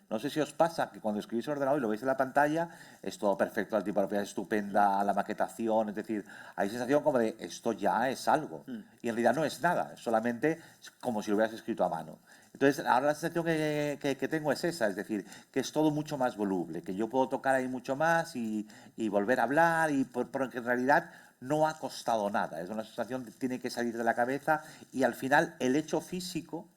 Speaker 4: No sé si os pasa que cuando escribís en ordenador y lo veis en la pantalla, es todo perfecto, la tipografía es estupenda, la maquetación, es decir, hay sensación como de esto ya es algo. Y en realidad no es nada, es solamente como si lo hubieras escrito a mano. Entonces, ahora la sensación que tengo es esa, es decir, que es todo mucho más voluble, que yo puedo tocar ahí mucho más y volver a hablar, porque en realidad no ha costado nada. Es una sensación que tiene que salir de la cabeza, y al final el hecho físico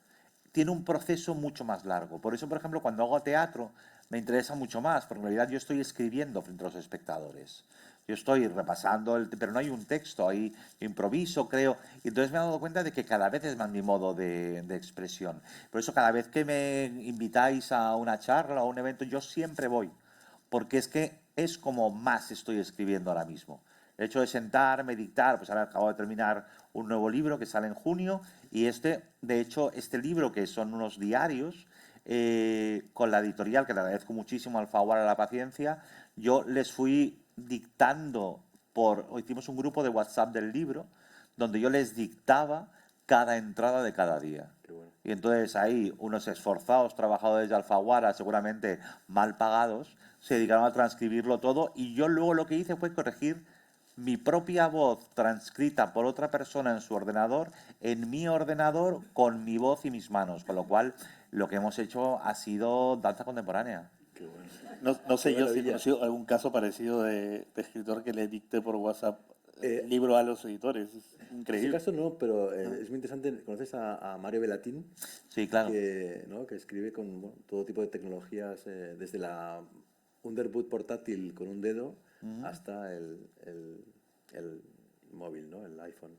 Speaker 4: tiene un proceso mucho más largo. Por eso, por ejemplo, cuando hago teatro me interesa mucho más, porque en realidad yo estoy escribiendo frente a los espectadores. Yo estoy repasando, pero no hay un texto, ahí improviso, creo. Y entonces me he dado cuenta de que cada vez es más mi modo de expresión. Por eso cada vez que me invitáis a una charla o a un evento, yo siempre voy, porque es que es como más estoy escribiendo ahora mismo. El hecho de sentarme, dictar, pues ahora acabo de terminar un nuevo libro que sale en junio, y de hecho, este libro, que son unos diarios, con la editorial, que le agradezco muchísimo, Alfaguara La Paciencia, yo les fui dictando hicimos un grupo de WhatsApp del libro, donde yo les dictaba cada entrada de cada día. Y entonces ahí unos esforzados trabajadores de Alfaguara, seguramente mal pagados, se dedicaron a transcribirlo todo, y yo luego lo que hice fue corregir mi propia voz transcrita por otra persona en su ordenador, en mi ordenador, con mi voz y mis manos. Con lo cual, lo que hemos hecho ha sido danza contemporánea.
Speaker 3: No sé
Speaker 2: Qué
Speaker 3: yo si he
Speaker 2: maravilla.
Speaker 3: conocido algún caso parecido de escritor que le dicte por WhatsApp el libro a los editores. Es
Speaker 2: En ese
Speaker 3: increíble.
Speaker 2: caso no, pero es muy interesante. ¿Conoces a Mario Belatín?
Speaker 4: Sí, claro.
Speaker 2: ¿No? Que escribe con bueno, todo tipo de tecnologías, desde la Underboot portátil con un dedo hasta el móvil, ¿no? El iPhone.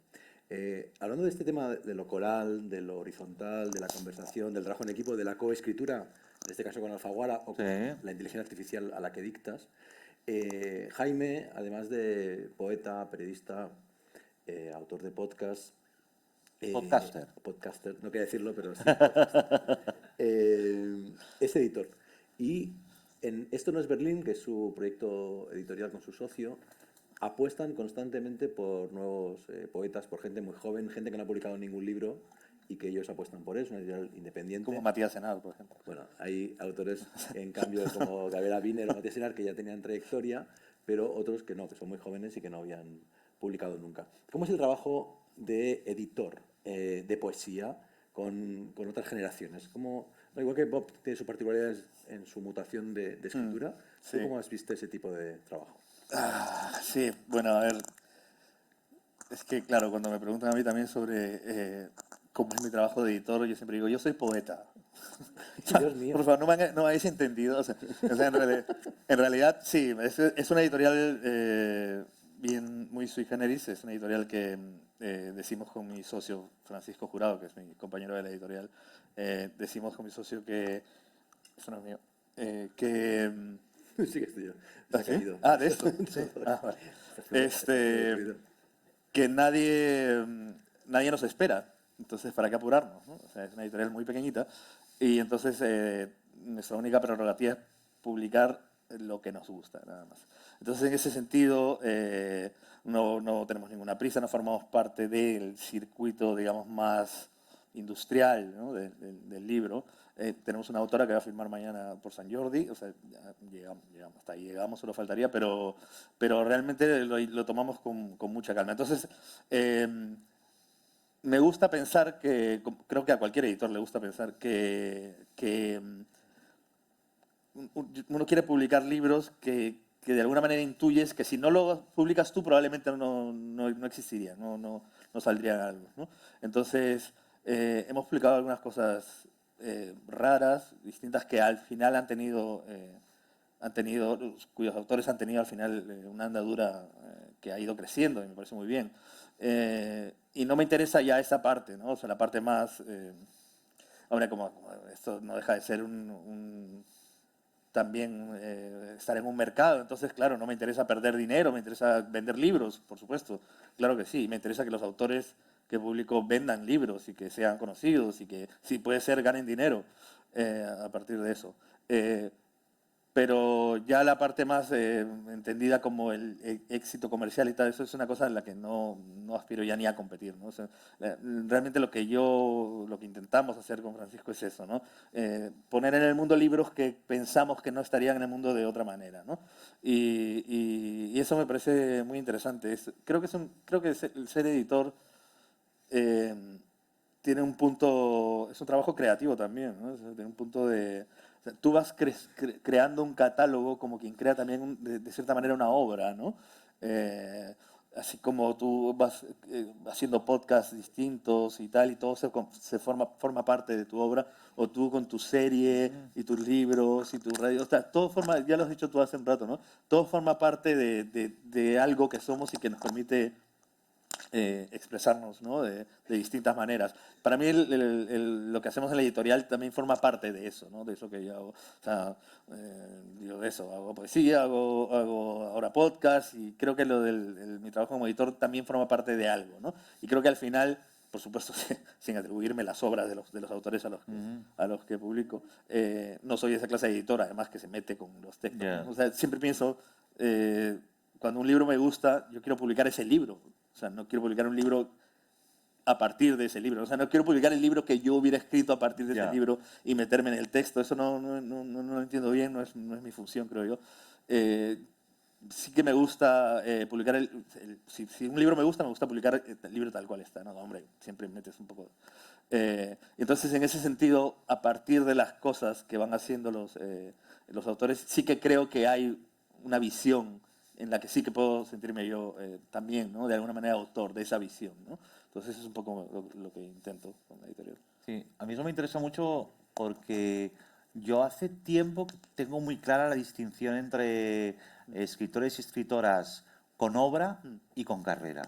Speaker 2: Hablando de este tema de lo coral, de lo horizontal, de la conversación, del trabajo en equipo, de la coescritura, en este caso con Alfaguara o con la inteligencia artificial a la que dictas, Jaime, además de poeta, periodista, autor de podcast, podcaster, no quería decirlo, pero sí, podcaster. Es editor. Y en Esto no es Berlín, que es su proyecto editorial con su socio, apuestan constantemente por nuevos poetas, por gente muy joven, gente que no ha publicado ningún libro y que ellos apuestan por eso, una editorial independiente.
Speaker 3: Como Matías Senado, por ejemplo.
Speaker 2: Bueno, hay autores, en cambio, como Gabriela Wiener o Matías Senar, que ya tenían trayectoria, pero otros que no, que son muy jóvenes y que no habían publicado nunca. ¿Cómo es el trabajo de editor de poesía con otras generaciones? ¿Cómo, no, igual que Bob tiene sus particularidades en su mutación de escritura,
Speaker 3: sí.
Speaker 2: ¿tú cómo has visto ese tipo de trabajo?
Speaker 3: Sí, bueno, a ver. Es que, claro, cuando me preguntan a mí también sobre cómo es mi trabajo de editor, yo siempre digo, yo soy poeta.
Speaker 2: Dios mío.
Speaker 3: Por favor, no me habéis entendido. O sea, en realidad, sí, es una editorial bien muy sui generis. Es una editorial que decimos con mi socio Francisco Jurado, que es mi compañero de la editorial, decimos con mi socio que, eso no es mío, que...
Speaker 2: Sí, que estoy yo. Se ha
Speaker 3: ¿Sí?
Speaker 2: caído.
Speaker 3: Ah, de esto. Sí. Ah, vale. Que nadie nos espera. Entonces, ¿para qué apurarnos? ¿No? O sea, es una editorial muy pequeñita, y entonces nuestra única prerrogativa es publicar lo que nos gusta, nada más. Entonces, en ese sentido, no tenemos ninguna prisa, no formamos parte del circuito, digamos, más industrial, ¿no? del libro. Tenemos una autora que va a firmar mañana por San Jordi, o sea, llegamos, hasta ahí llegamos, solo faltaría, pero realmente lo tomamos con mucha calma. Entonces, me gusta pensar creo que a cualquier editor le gusta pensar que uno quiere publicar libros que de alguna manera intuyes que si no lo publicas tú probablemente no existiría, no saldría algo, ¿no? Entonces, hemos publicado algunas cosas raras, distintas, que al final han tenido cuyos autores han tenido al final una andadura que ha ido creciendo y me parece muy bien. Y no me interesa ya esa parte, ¿no? O sea, la parte más... hombre, como esto no deja de ser también estar en un mercado, entonces, claro, no me interesa perder dinero, me interesa vender libros, por supuesto, claro que sí, me interesa que los autores que publico vendan libros y que sean conocidos y que, si puede ser, ganen dinero a partir de eso. Pero ya la parte más entendida como el éxito comercial y tal, eso es una cosa en la que no aspiro ya ni a competir, ¿no? O sea, realmente lo que intentamos hacer con Francisco es eso, ¿no? Poner en el mundo libros que pensamos que no estarían en el mundo de otra manera, ¿no? Y eso me parece muy interesante. Creo que el ser editor eh, tiene un punto, es un trabajo creativo también, ¿no? O sea, tiene un punto de... o sea, tú vas creando un catálogo como quien crea también, de cierta manera, una obra, ¿no? Así como tú vas haciendo podcasts distintos y tal, y todo forma parte de tu obra, o tú con tu serie y tus libros y tu radio, o sea, todo forma, ya lo has dicho tú hace un rato, ¿no? Todo forma parte de algo que somos y que nos permite expresarnos, ¿no? De distintas maneras. Para mí lo que hacemos en la editorial también forma parte de eso, ¿no? De eso que yo hago. O sea, digo de eso, hago poesía, hago ahora podcast y creo que mi trabajo como editor también forma parte de algo, ¿no? Y creo que al final, por supuesto, sin atribuirme las obras de los autores a los que publico, no soy esa clase de editor, además que se mete con los textos,
Speaker 4: Ya.
Speaker 3: ¿no? O sea, siempre pienso, cuando un libro me gusta, yo quiero publicar ese libro. O sea, no quiero publicar un libro a partir de ese libro. O sea, no quiero publicar el libro que yo hubiera escrito a partir de ese
Speaker 4: Ya.
Speaker 3: libro y meterme en el texto. Eso no lo entiendo bien, no es mi función, creo yo. Sí que me gusta publicar si un libro me gusta publicar el libro tal cual está. No, hombre, siempre metes un poco... entonces, en ese sentido, a partir de las cosas que van haciendo los autores, sí que creo que hay una visión en la que sí que puedo sentirme yo también, ¿no? De alguna manera autor de esa visión, ¿no? Entonces, eso es un poco lo que intento con la editorial.
Speaker 4: Sí, a mí eso me interesa mucho porque yo hace tiempo que tengo muy clara la distinción entre escritores y escritoras con obra y con carrera.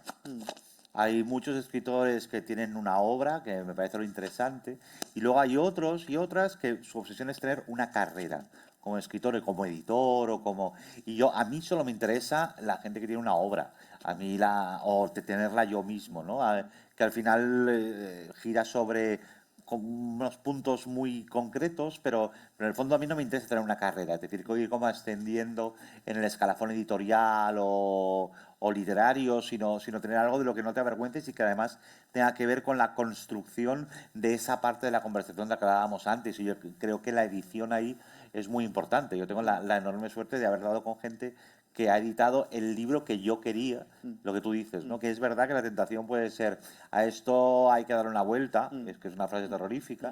Speaker 4: Hay muchos escritores que tienen una obra, que me parece lo interesante, y luego hay otros y otras que su obsesión es tener una carrera, como escritor y como editor o como... a mí solo me interesa la gente que tiene una obra, o de tenerla yo mismo, ¿no? Que al final gira sobre con unos puntos muy concretos, pero en el fondo a mí no me interesa tener una carrera, es decir, que ir como ascendiendo en el escalafón editorial o literario, sino tener algo de lo que no te avergüences y que además tenga que ver con la construcción de esa parte de la conversación de la que hablábamos antes. Y yo creo que la edición ahí es muy importante. Yo tengo la enorme suerte de haber dado con gente que ha editado el libro que yo quería, lo que tú dices, ¿no? Que es verdad que la tentación puede ser, a esto hay que dar una vuelta, es que es una frase terrorífica,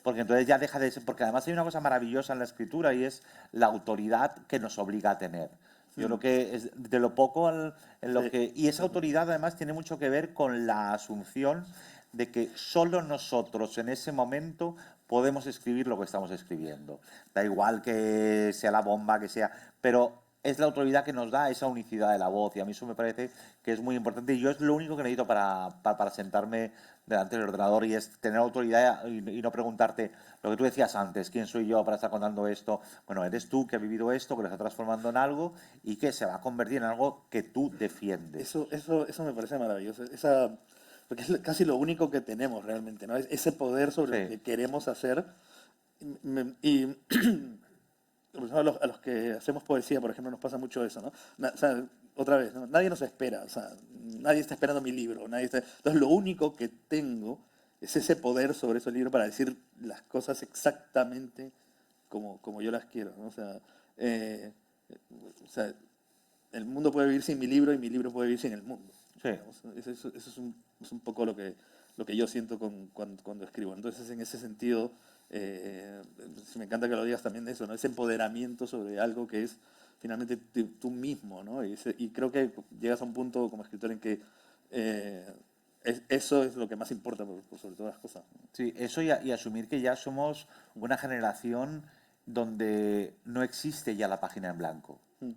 Speaker 4: porque entonces ya deja de ser, porque además hay una cosa maravillosa en la escritura y es la autoridad que nos obliga a tener. Yo creo que es de lo poco en lo que... Y esa autoridad además tiene mucho que ver con la asunción de que solo nosotros en ese momento podemos escribir lo que estamos escribiendo. Da igual que sea la bomba, que sea... Pero es la autoridad que nos da esa unicidad de la voz y a mí eso me parece que es muy importante y yo es lo único que necesito para sentarme delante del ordenador y es tener autoridad y no preguntarte lo que tú decías antes, ¿quién soy yo para estar contando esto? Bueno, eres tú que has vivido esto, que lo está transformando en algo y que se va a convertir en algo que tú defiendes.
Speaker 3: Eso me parece maravilloso. Porque es casi lo único que tenemos realmente, ¿no? Ese poder sobre lo que queremos hacer. Y a los que hacemos poesía, por ejemplo, nos pasa mucho eso, ¿no? O sea, otra vez, ¿no? Nadie nos espera, o sea, nadie está esperando mi libro. Entonces, lo único que tengo es ese poder sobre ese libro para decir las cosas exactamente como yo las quiero, ¿no? Eh, o sea, el mundo puede vivir sin mi libro y mi libro puede vivir sin el mundo.
Speaker 4: Sí.
Speaker 3: Eso es un poco lo que yo siento cuando escribo. Entonces, en ese sentido, me encanta que lo digas también de eso, ¿no? Ese empoderamiento sobre algo que es finalmente tú mismo, ¿no? Y creo que llegas a un punto como escritor en que eso es lo que más importa por sobre todas las cosas.
Speaker 4: Sí, eso y asumir que ya somos una generación donde no existe ya la página en blanco.
Speaker 3: Mm.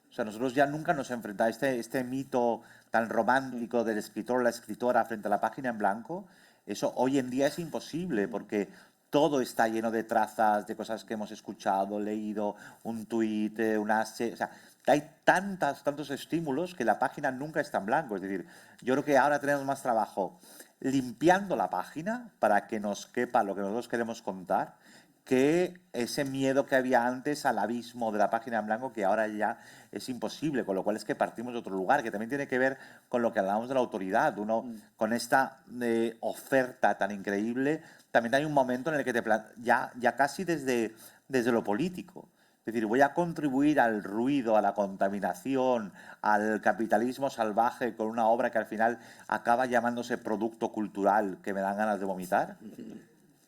Speaker 4: O sea, nosotros ya nunca nos enfrentamos a este mito tan romántico del escritor o la escritora frente a la página en blanco. Eso hoy en día es imposible porque todo está lleno de trazas, de cosas que hemos escuchado, leído, un tuit, o sea, hay tantos estímulos que la página nunca está en blanco. Es decir, yo creo que ahora tenemos más trabajo limpiando la página para que nos quepa lo que nosotros queremos contar, que ese miedo que había antes al abismo de la página en blanco, que ahora ya es imposible, con lo cual es que partimos de otro lugar, que también tiene que ver con lo que hablábamos de la autoridad. Uno, con esta oferta tan increíble, también hay un momento en el que ya casi desde lo político. Es decir, voy a contribuir al ruido, a la contaminación, al capitalismo salvaje con una obra que al final acaba llamándose producto cultural que me dan ganas de vomitar.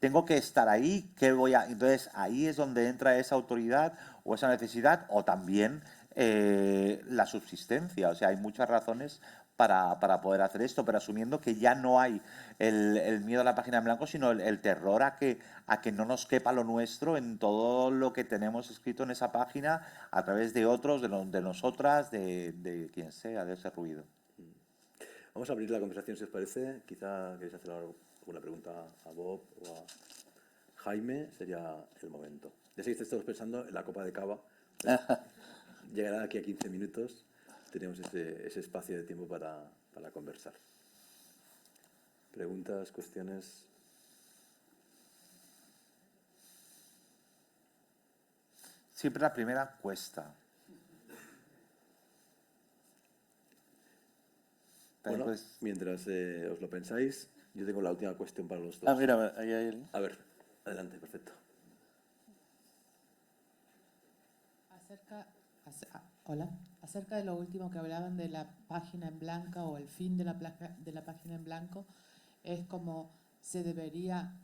Speaker 4: Tengo que estar ahí, entonces ahí es donde entra esa autoridad o esa necesidad o también la subsistencia. O sea, hay muchas razones para poder hacer esto, pero asumiendo que ya no hay el miedo a la página en blanco, sino el terror a que no nos quepa lo nuestro en todo lo que tenemos escrito en esa página a través de otros, de nosotras, de quien sea, de ese ruido.
Speaker 2: Vamos a abrir la conversación, si os parece. Quizá queréis hacer alguna pregunta a Bob o a Jaime, sería el momento. Ya sé que estáis todos pensando en la copa de cava. Llegará aquí a 15 minutos. Tenemos ese espacio de tiempo para conversar. Preguntas, cuestiones.
Speaker 4: Siempre la primera cuesta.
Speaker 2: Bueno,
Speaker 4: Pues,
Speaker 2: mientras os lo pensáis, yo tengo la última cuestión para los dos.
Speaker 3: Ah, mira, ahí hay el...
Speaker 2: A ver, adelante, perfecto.
Speaker 5: Hola. Acerca de lo último que hablaban de la página en blanco o el fin de la página en blanco, es como se debería,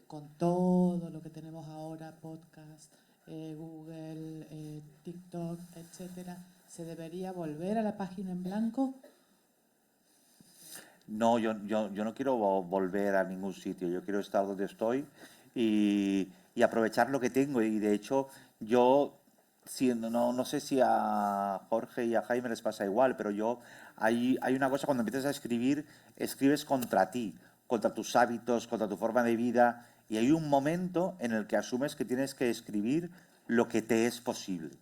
Speaker 5: con todo lo que tenemos ahora, podcast, Google, TikTok, etcétera, se debería volver a la página en blanco.
Speaker 4: no, yo no quiero volver a ningún sitio. Yo quiero estar donde estoy y aprovechar lo que tengo. Y de hecho, yo no sé si a Jorge y a Jaime les pasa igual, pero hay una cosa, cuando empiezas a escribir, escribes contra ti, contra tus hábitos, contra tu forma de vida. Y hay un momento en el que asumes que tienes que escribir lo que te es posible.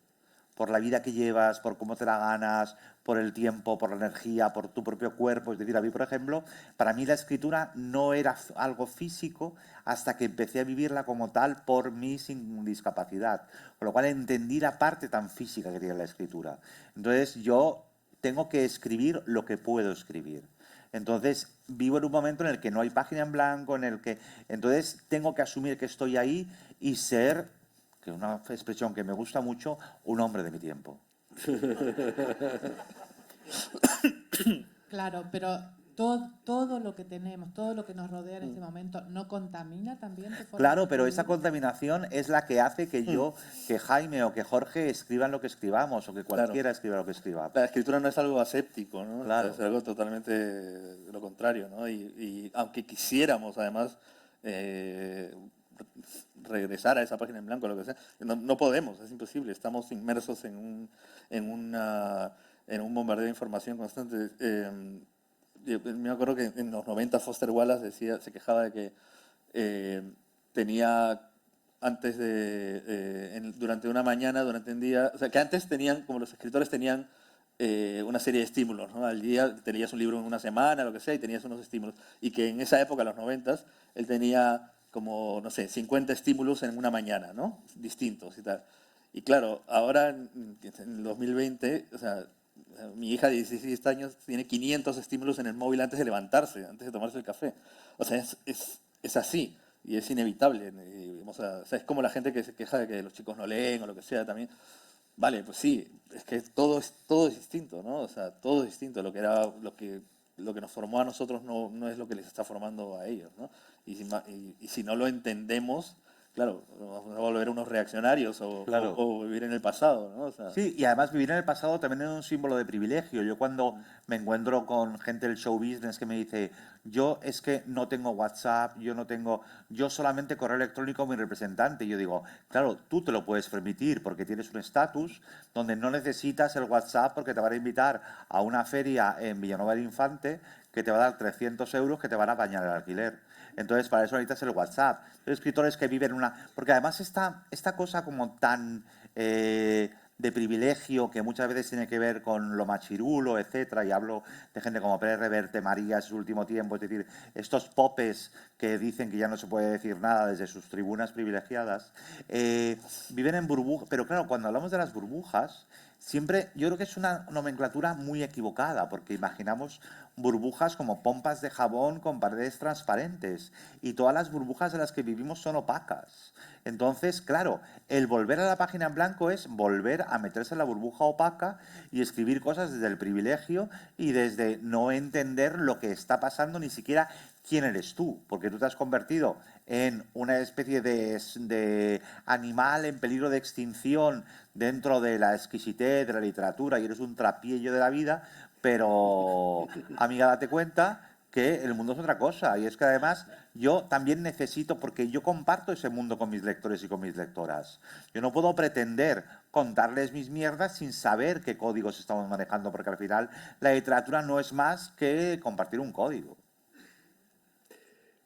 Speaker 4: Por la vida que llevas, por cómo te la ganas, por el tiempo, por la energía, por tu propio cuerpo. Es decir, a mí, por ejemplo, para mí la escritura no era algo físico hasta que empecé a vivirla como tal por mi discapacidad. Con lo cual entendí la parte tan física que tiene la escritura. Entonces yo tengo que escribir lo que puedo escribir. Entonces vivo en un momento en el que no hay página en blanco, en el que entonces tengo que asumir que estoy ahí y ser, que es una expresión que me gusta mucho, un hombre de mi tiempo.
Speaker 5: Claro, pero todo lo que tenemos, todo lo que nos rodea en este momento, ¿no contamina también tu forma
Speaker 4: Claro,
Speaker 5: de
Speaker 4: pero
Speaker 5: escribir?
Speaker 4: esa contaminación es la que hace que que Jaime o que Jorge escriban lo que escribamos o que cualquiera escriba lo que escriba.
Speaker 3: La escritura no es algo aséptico, ¿no?
Speaker 4: Claro.
Speaker 3: Es algo totalmente lo contrario, ¿no? Y aunque quisiéramos, además, regresar a esa página en blanco, lo que sea, no podemos, es imposible. Estamos inmersos en un bombardeo de información constante. Yo me acuerdo que en los 90 Foster Wallace se quejaba de que tenía antes durante una mañana, durante un día, o sea, que antes tenían, como los escritores tenían una serie de estímulos, ¿no? Al día te leías un libro en una semana, lo que sea, y tenías unos estímulos. Y que en esa época, los 90, él tenía como, no sé, 50 estímulos en una mañana, ¿no? Distintos y tal. Y claro, ahora en el 2020, o sea, mi hija de 16 años tiene 500 estímulos en el móvil antes de levantarse, antes de tomarse el café. O sea, es así y es inevitable. O sea, es como la gente que se queja de que los chicos no leen o lo que sea también. Vale, pues sí, es que todo es distinto, ¿no? O sea, todo es distinto. Lo que nos formó a nosotros no es lo que les está formando a ellos, ¿no? Y si no lo entendemos, claro, vamos a volver unos reaccionarios o,
Speaker 4: Claro.
Speaker 3: o vivir en el pasado, ¿no? O sea,
Speaker 4: Sí, y además vivir en el pasado también es un símbolo de privilegio. Yo cuando me encuentro con gente del show business que me dice, yo es que no tengo WhatsApp, yo solamente correo electrónico a mi representante. Y yo digo, claro, tú te lo puedes permitir porque tienes un estatus donde no necesitas el WhatsApp porque te van a invitar a una feria en Villanueva del Infante que te va a dar 300 euros que te van a bañar el alquiler. Entonces, para eso necesitas el WhatsApp. Hay escritores que viven una... Porque además esta cosa como tan de privilegio que muchas veces tiene que ver con lo machirulo, etcétera, y hablo de gente como Pérez Reverte, María en su último tiempo, es decir, estos popes que dicen que ya no se puede decir nada desde sus tribunas privilegiadas, viven en burbujas. Pero claro, cuando hablamos de las burbujas, siempre yo creo que es una nomenclatura muy equivocada, porque imaginamos burbujas como pompas de jabón con paredes transparentes, y todas las burbujas de las que vivimos son opacas. Entonces, claro, el volver a la página en blanco es volver a meterse en la burbuja opaca y escribir cosas desde el privilegio y desde no entender lo que está pasando, ni siquiera quién eres tú, porque tú te has convertido en una especie de animal en peligro de extinción dentro de la exquisitez de la literatura y eres un trapiello de la vida, pero, amiga, date cuenta que el mundo es otra cosa. Y es que además yo también necesito, porque yo comparto ese mundo con mis lectores y con mis lectoras. Yo no puedo pretender contarles mis mierdas sin saber qué códigos estamos manejando, porque al final la literatura no es más que compartir un código.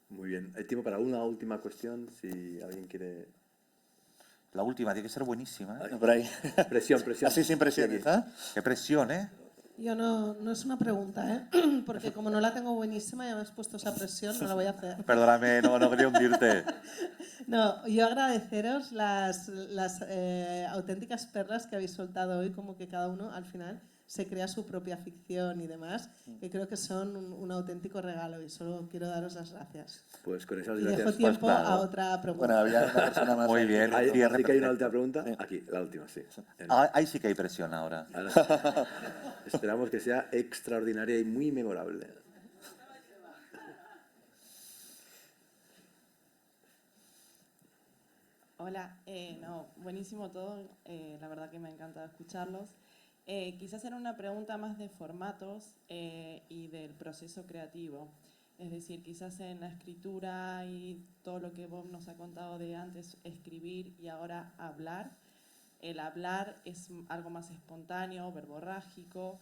Speaker 2: Muy bien. Hay tiempo para una última cuestión, si alguien quiere...
Speaker 4: La última tiene que ser buenísima, ¿eh?
Speaker 3: por ahí.
Speaker 2: Presión.
Speaker 3: Así sin presiones, ¿eh?
Speaker 4: Qué presión, ¿eh?
Speaker 6: Yo no es una pregunta, ¿eh? Porque como no la tengo buenísima, ya me has puesto esa presión, no la voy a hacer.
Speaker 4: Perdóname, no quería hundirte.
Speaker 6: No, yo agradeceros las auténticas perlas que habéis soltado hoy, como que cada uno al final se crea su propia ficción y demás, que creo que son un auténtico regalo y solo quiero daros las gracias.
Speaker 2: Pues con esas
Speaker 6: Y dejo
Speaker 2: gracias...
Speaker 6: tiempo
Speaker 4: Pues claro.
Speaker 6: a otra pregunta.
Speaker 3: Bueno, había una persona más.
Speaker 4: Muy
Speaker 3: ahí.
Speaker 4: bien.
Speaker 2: Ahí,
Speaker 4: Cierre
Speaker 2: sí que hay una
Speaker 4: perfecto.
Speaker 2: última pregunta. Aquí, la última, sí.
Speaker 4: Ahí sí que hay presión ahora.
Speaker 2: Ahora sí. Esperamos que sea extraordinaria y muy memorable.
Speaker 7: Hola, no, buenísimo todo, la verdad que me ha encantado escucharlos. Quizás era una pregunta más de formatos y del proceso creativo. Es decir, quizás en la escritura y todo lo que Bob nos ha contado de antes, escribir y ahora hablar. El hablar es algo más espontáneo, verborrágico.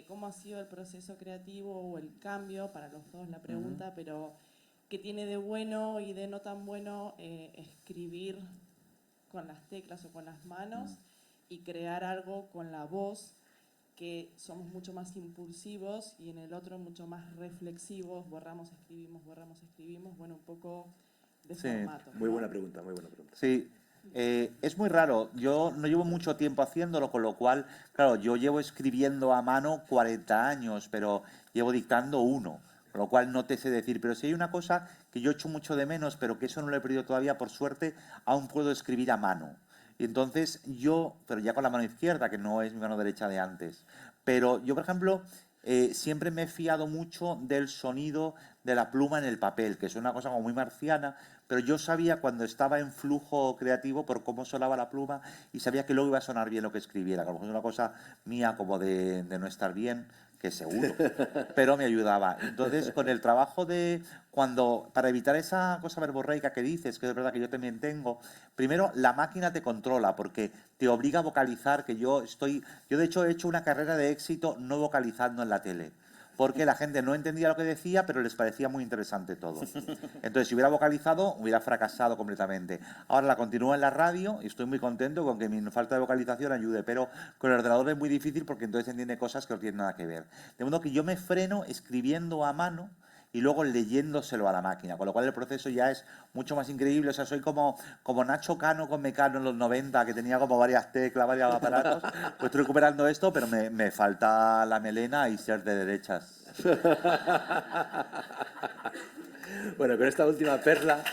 Speaker 7: ¿Cómo ha sido el proceso creativo o el cambio? Para los dos la pregunta, pero ¿qué tiene de bueno y de no tan bueno escribir con las teclas o con las manos y crear algo con la voz, que somos mucho más impulsivos, y en el otro mucho más reflexivos, borramos, escribimos, bueno, un poco de
Speaker 4: Sí,
Speaker 7: formato,
Speaker 2: Muy
Speaker 7: ¿no?
Speaker 2: buena pregunta, muy buena pregunta.
Speaker 4: Sí, es muy raro. Yo no llevo mucho tiempo haciéndolo, con lo cual, claro, yo llevo escribiendo a mano 40 años, pero llevo dictando 1, con lo cual no te sé decir. Pero si hay una cosa que yo echo mucho de menos, pero que eso no lo he perdido todavía, por suerte, aún puedo escribir a mano. Y entonces pero ya con la mano izquierda, que no es mi mano derecha de antes. Pero yo, por ejemplo, siempre me he fiado mucho del sonido de la pluma en el papel, que es una cosa como muy marciana, pero yo sabía cuando estaba en flujo creativo por cómo sonaba la pluma y sabía que luego iba a sonar bien lo que escribiera. A lo mejor es una cosa mía como de no estar bien, que seguro, pero me ayudaba. Entonces, con el trabajo para evitar esa cosa verborreica que dices, que es verdad que yo también tengo, primero la máquina te controla porque te obliga a vocalizar, que yo de hecho he hecho una carrera de éxito no vocalizando en la tele, porque la gente no entendía lo que decía, pero les parecía muy interesante todo. Entonces, si hubiera vocalizado, hubiera fracasado completamente. Ahora la continúo en la radio y estoy muy contento con que mi falta de vocalización ayude, pero con el ordenador es muy difícil porque entonces entiende cosas que no tienen nada que ver. De modo que yo me freno escribiendo a mano y luego leyéndoselo a la máquina, con lo cual el proceso ya es mucho más increíble. O sea, soy como Nacho Cano con Mecano en los 90, que tenía como varias teclas, varios aparatos. Pues estoy recuperando esto, pero me falta la melena y ser de derechas.
Speaker 2: Bueno, con esta última perla...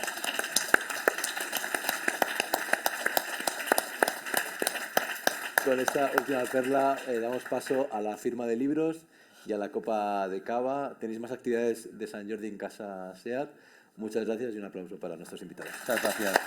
Speaker 2: Con esta última perla damos paso a la firma de libros y a la copa de cava. Tenéis más actividades de Sant Jordi en Casa SEAT. Muchas gracias y un aplauso para nuestros invitados.
Speaker 4: Muchas gracias.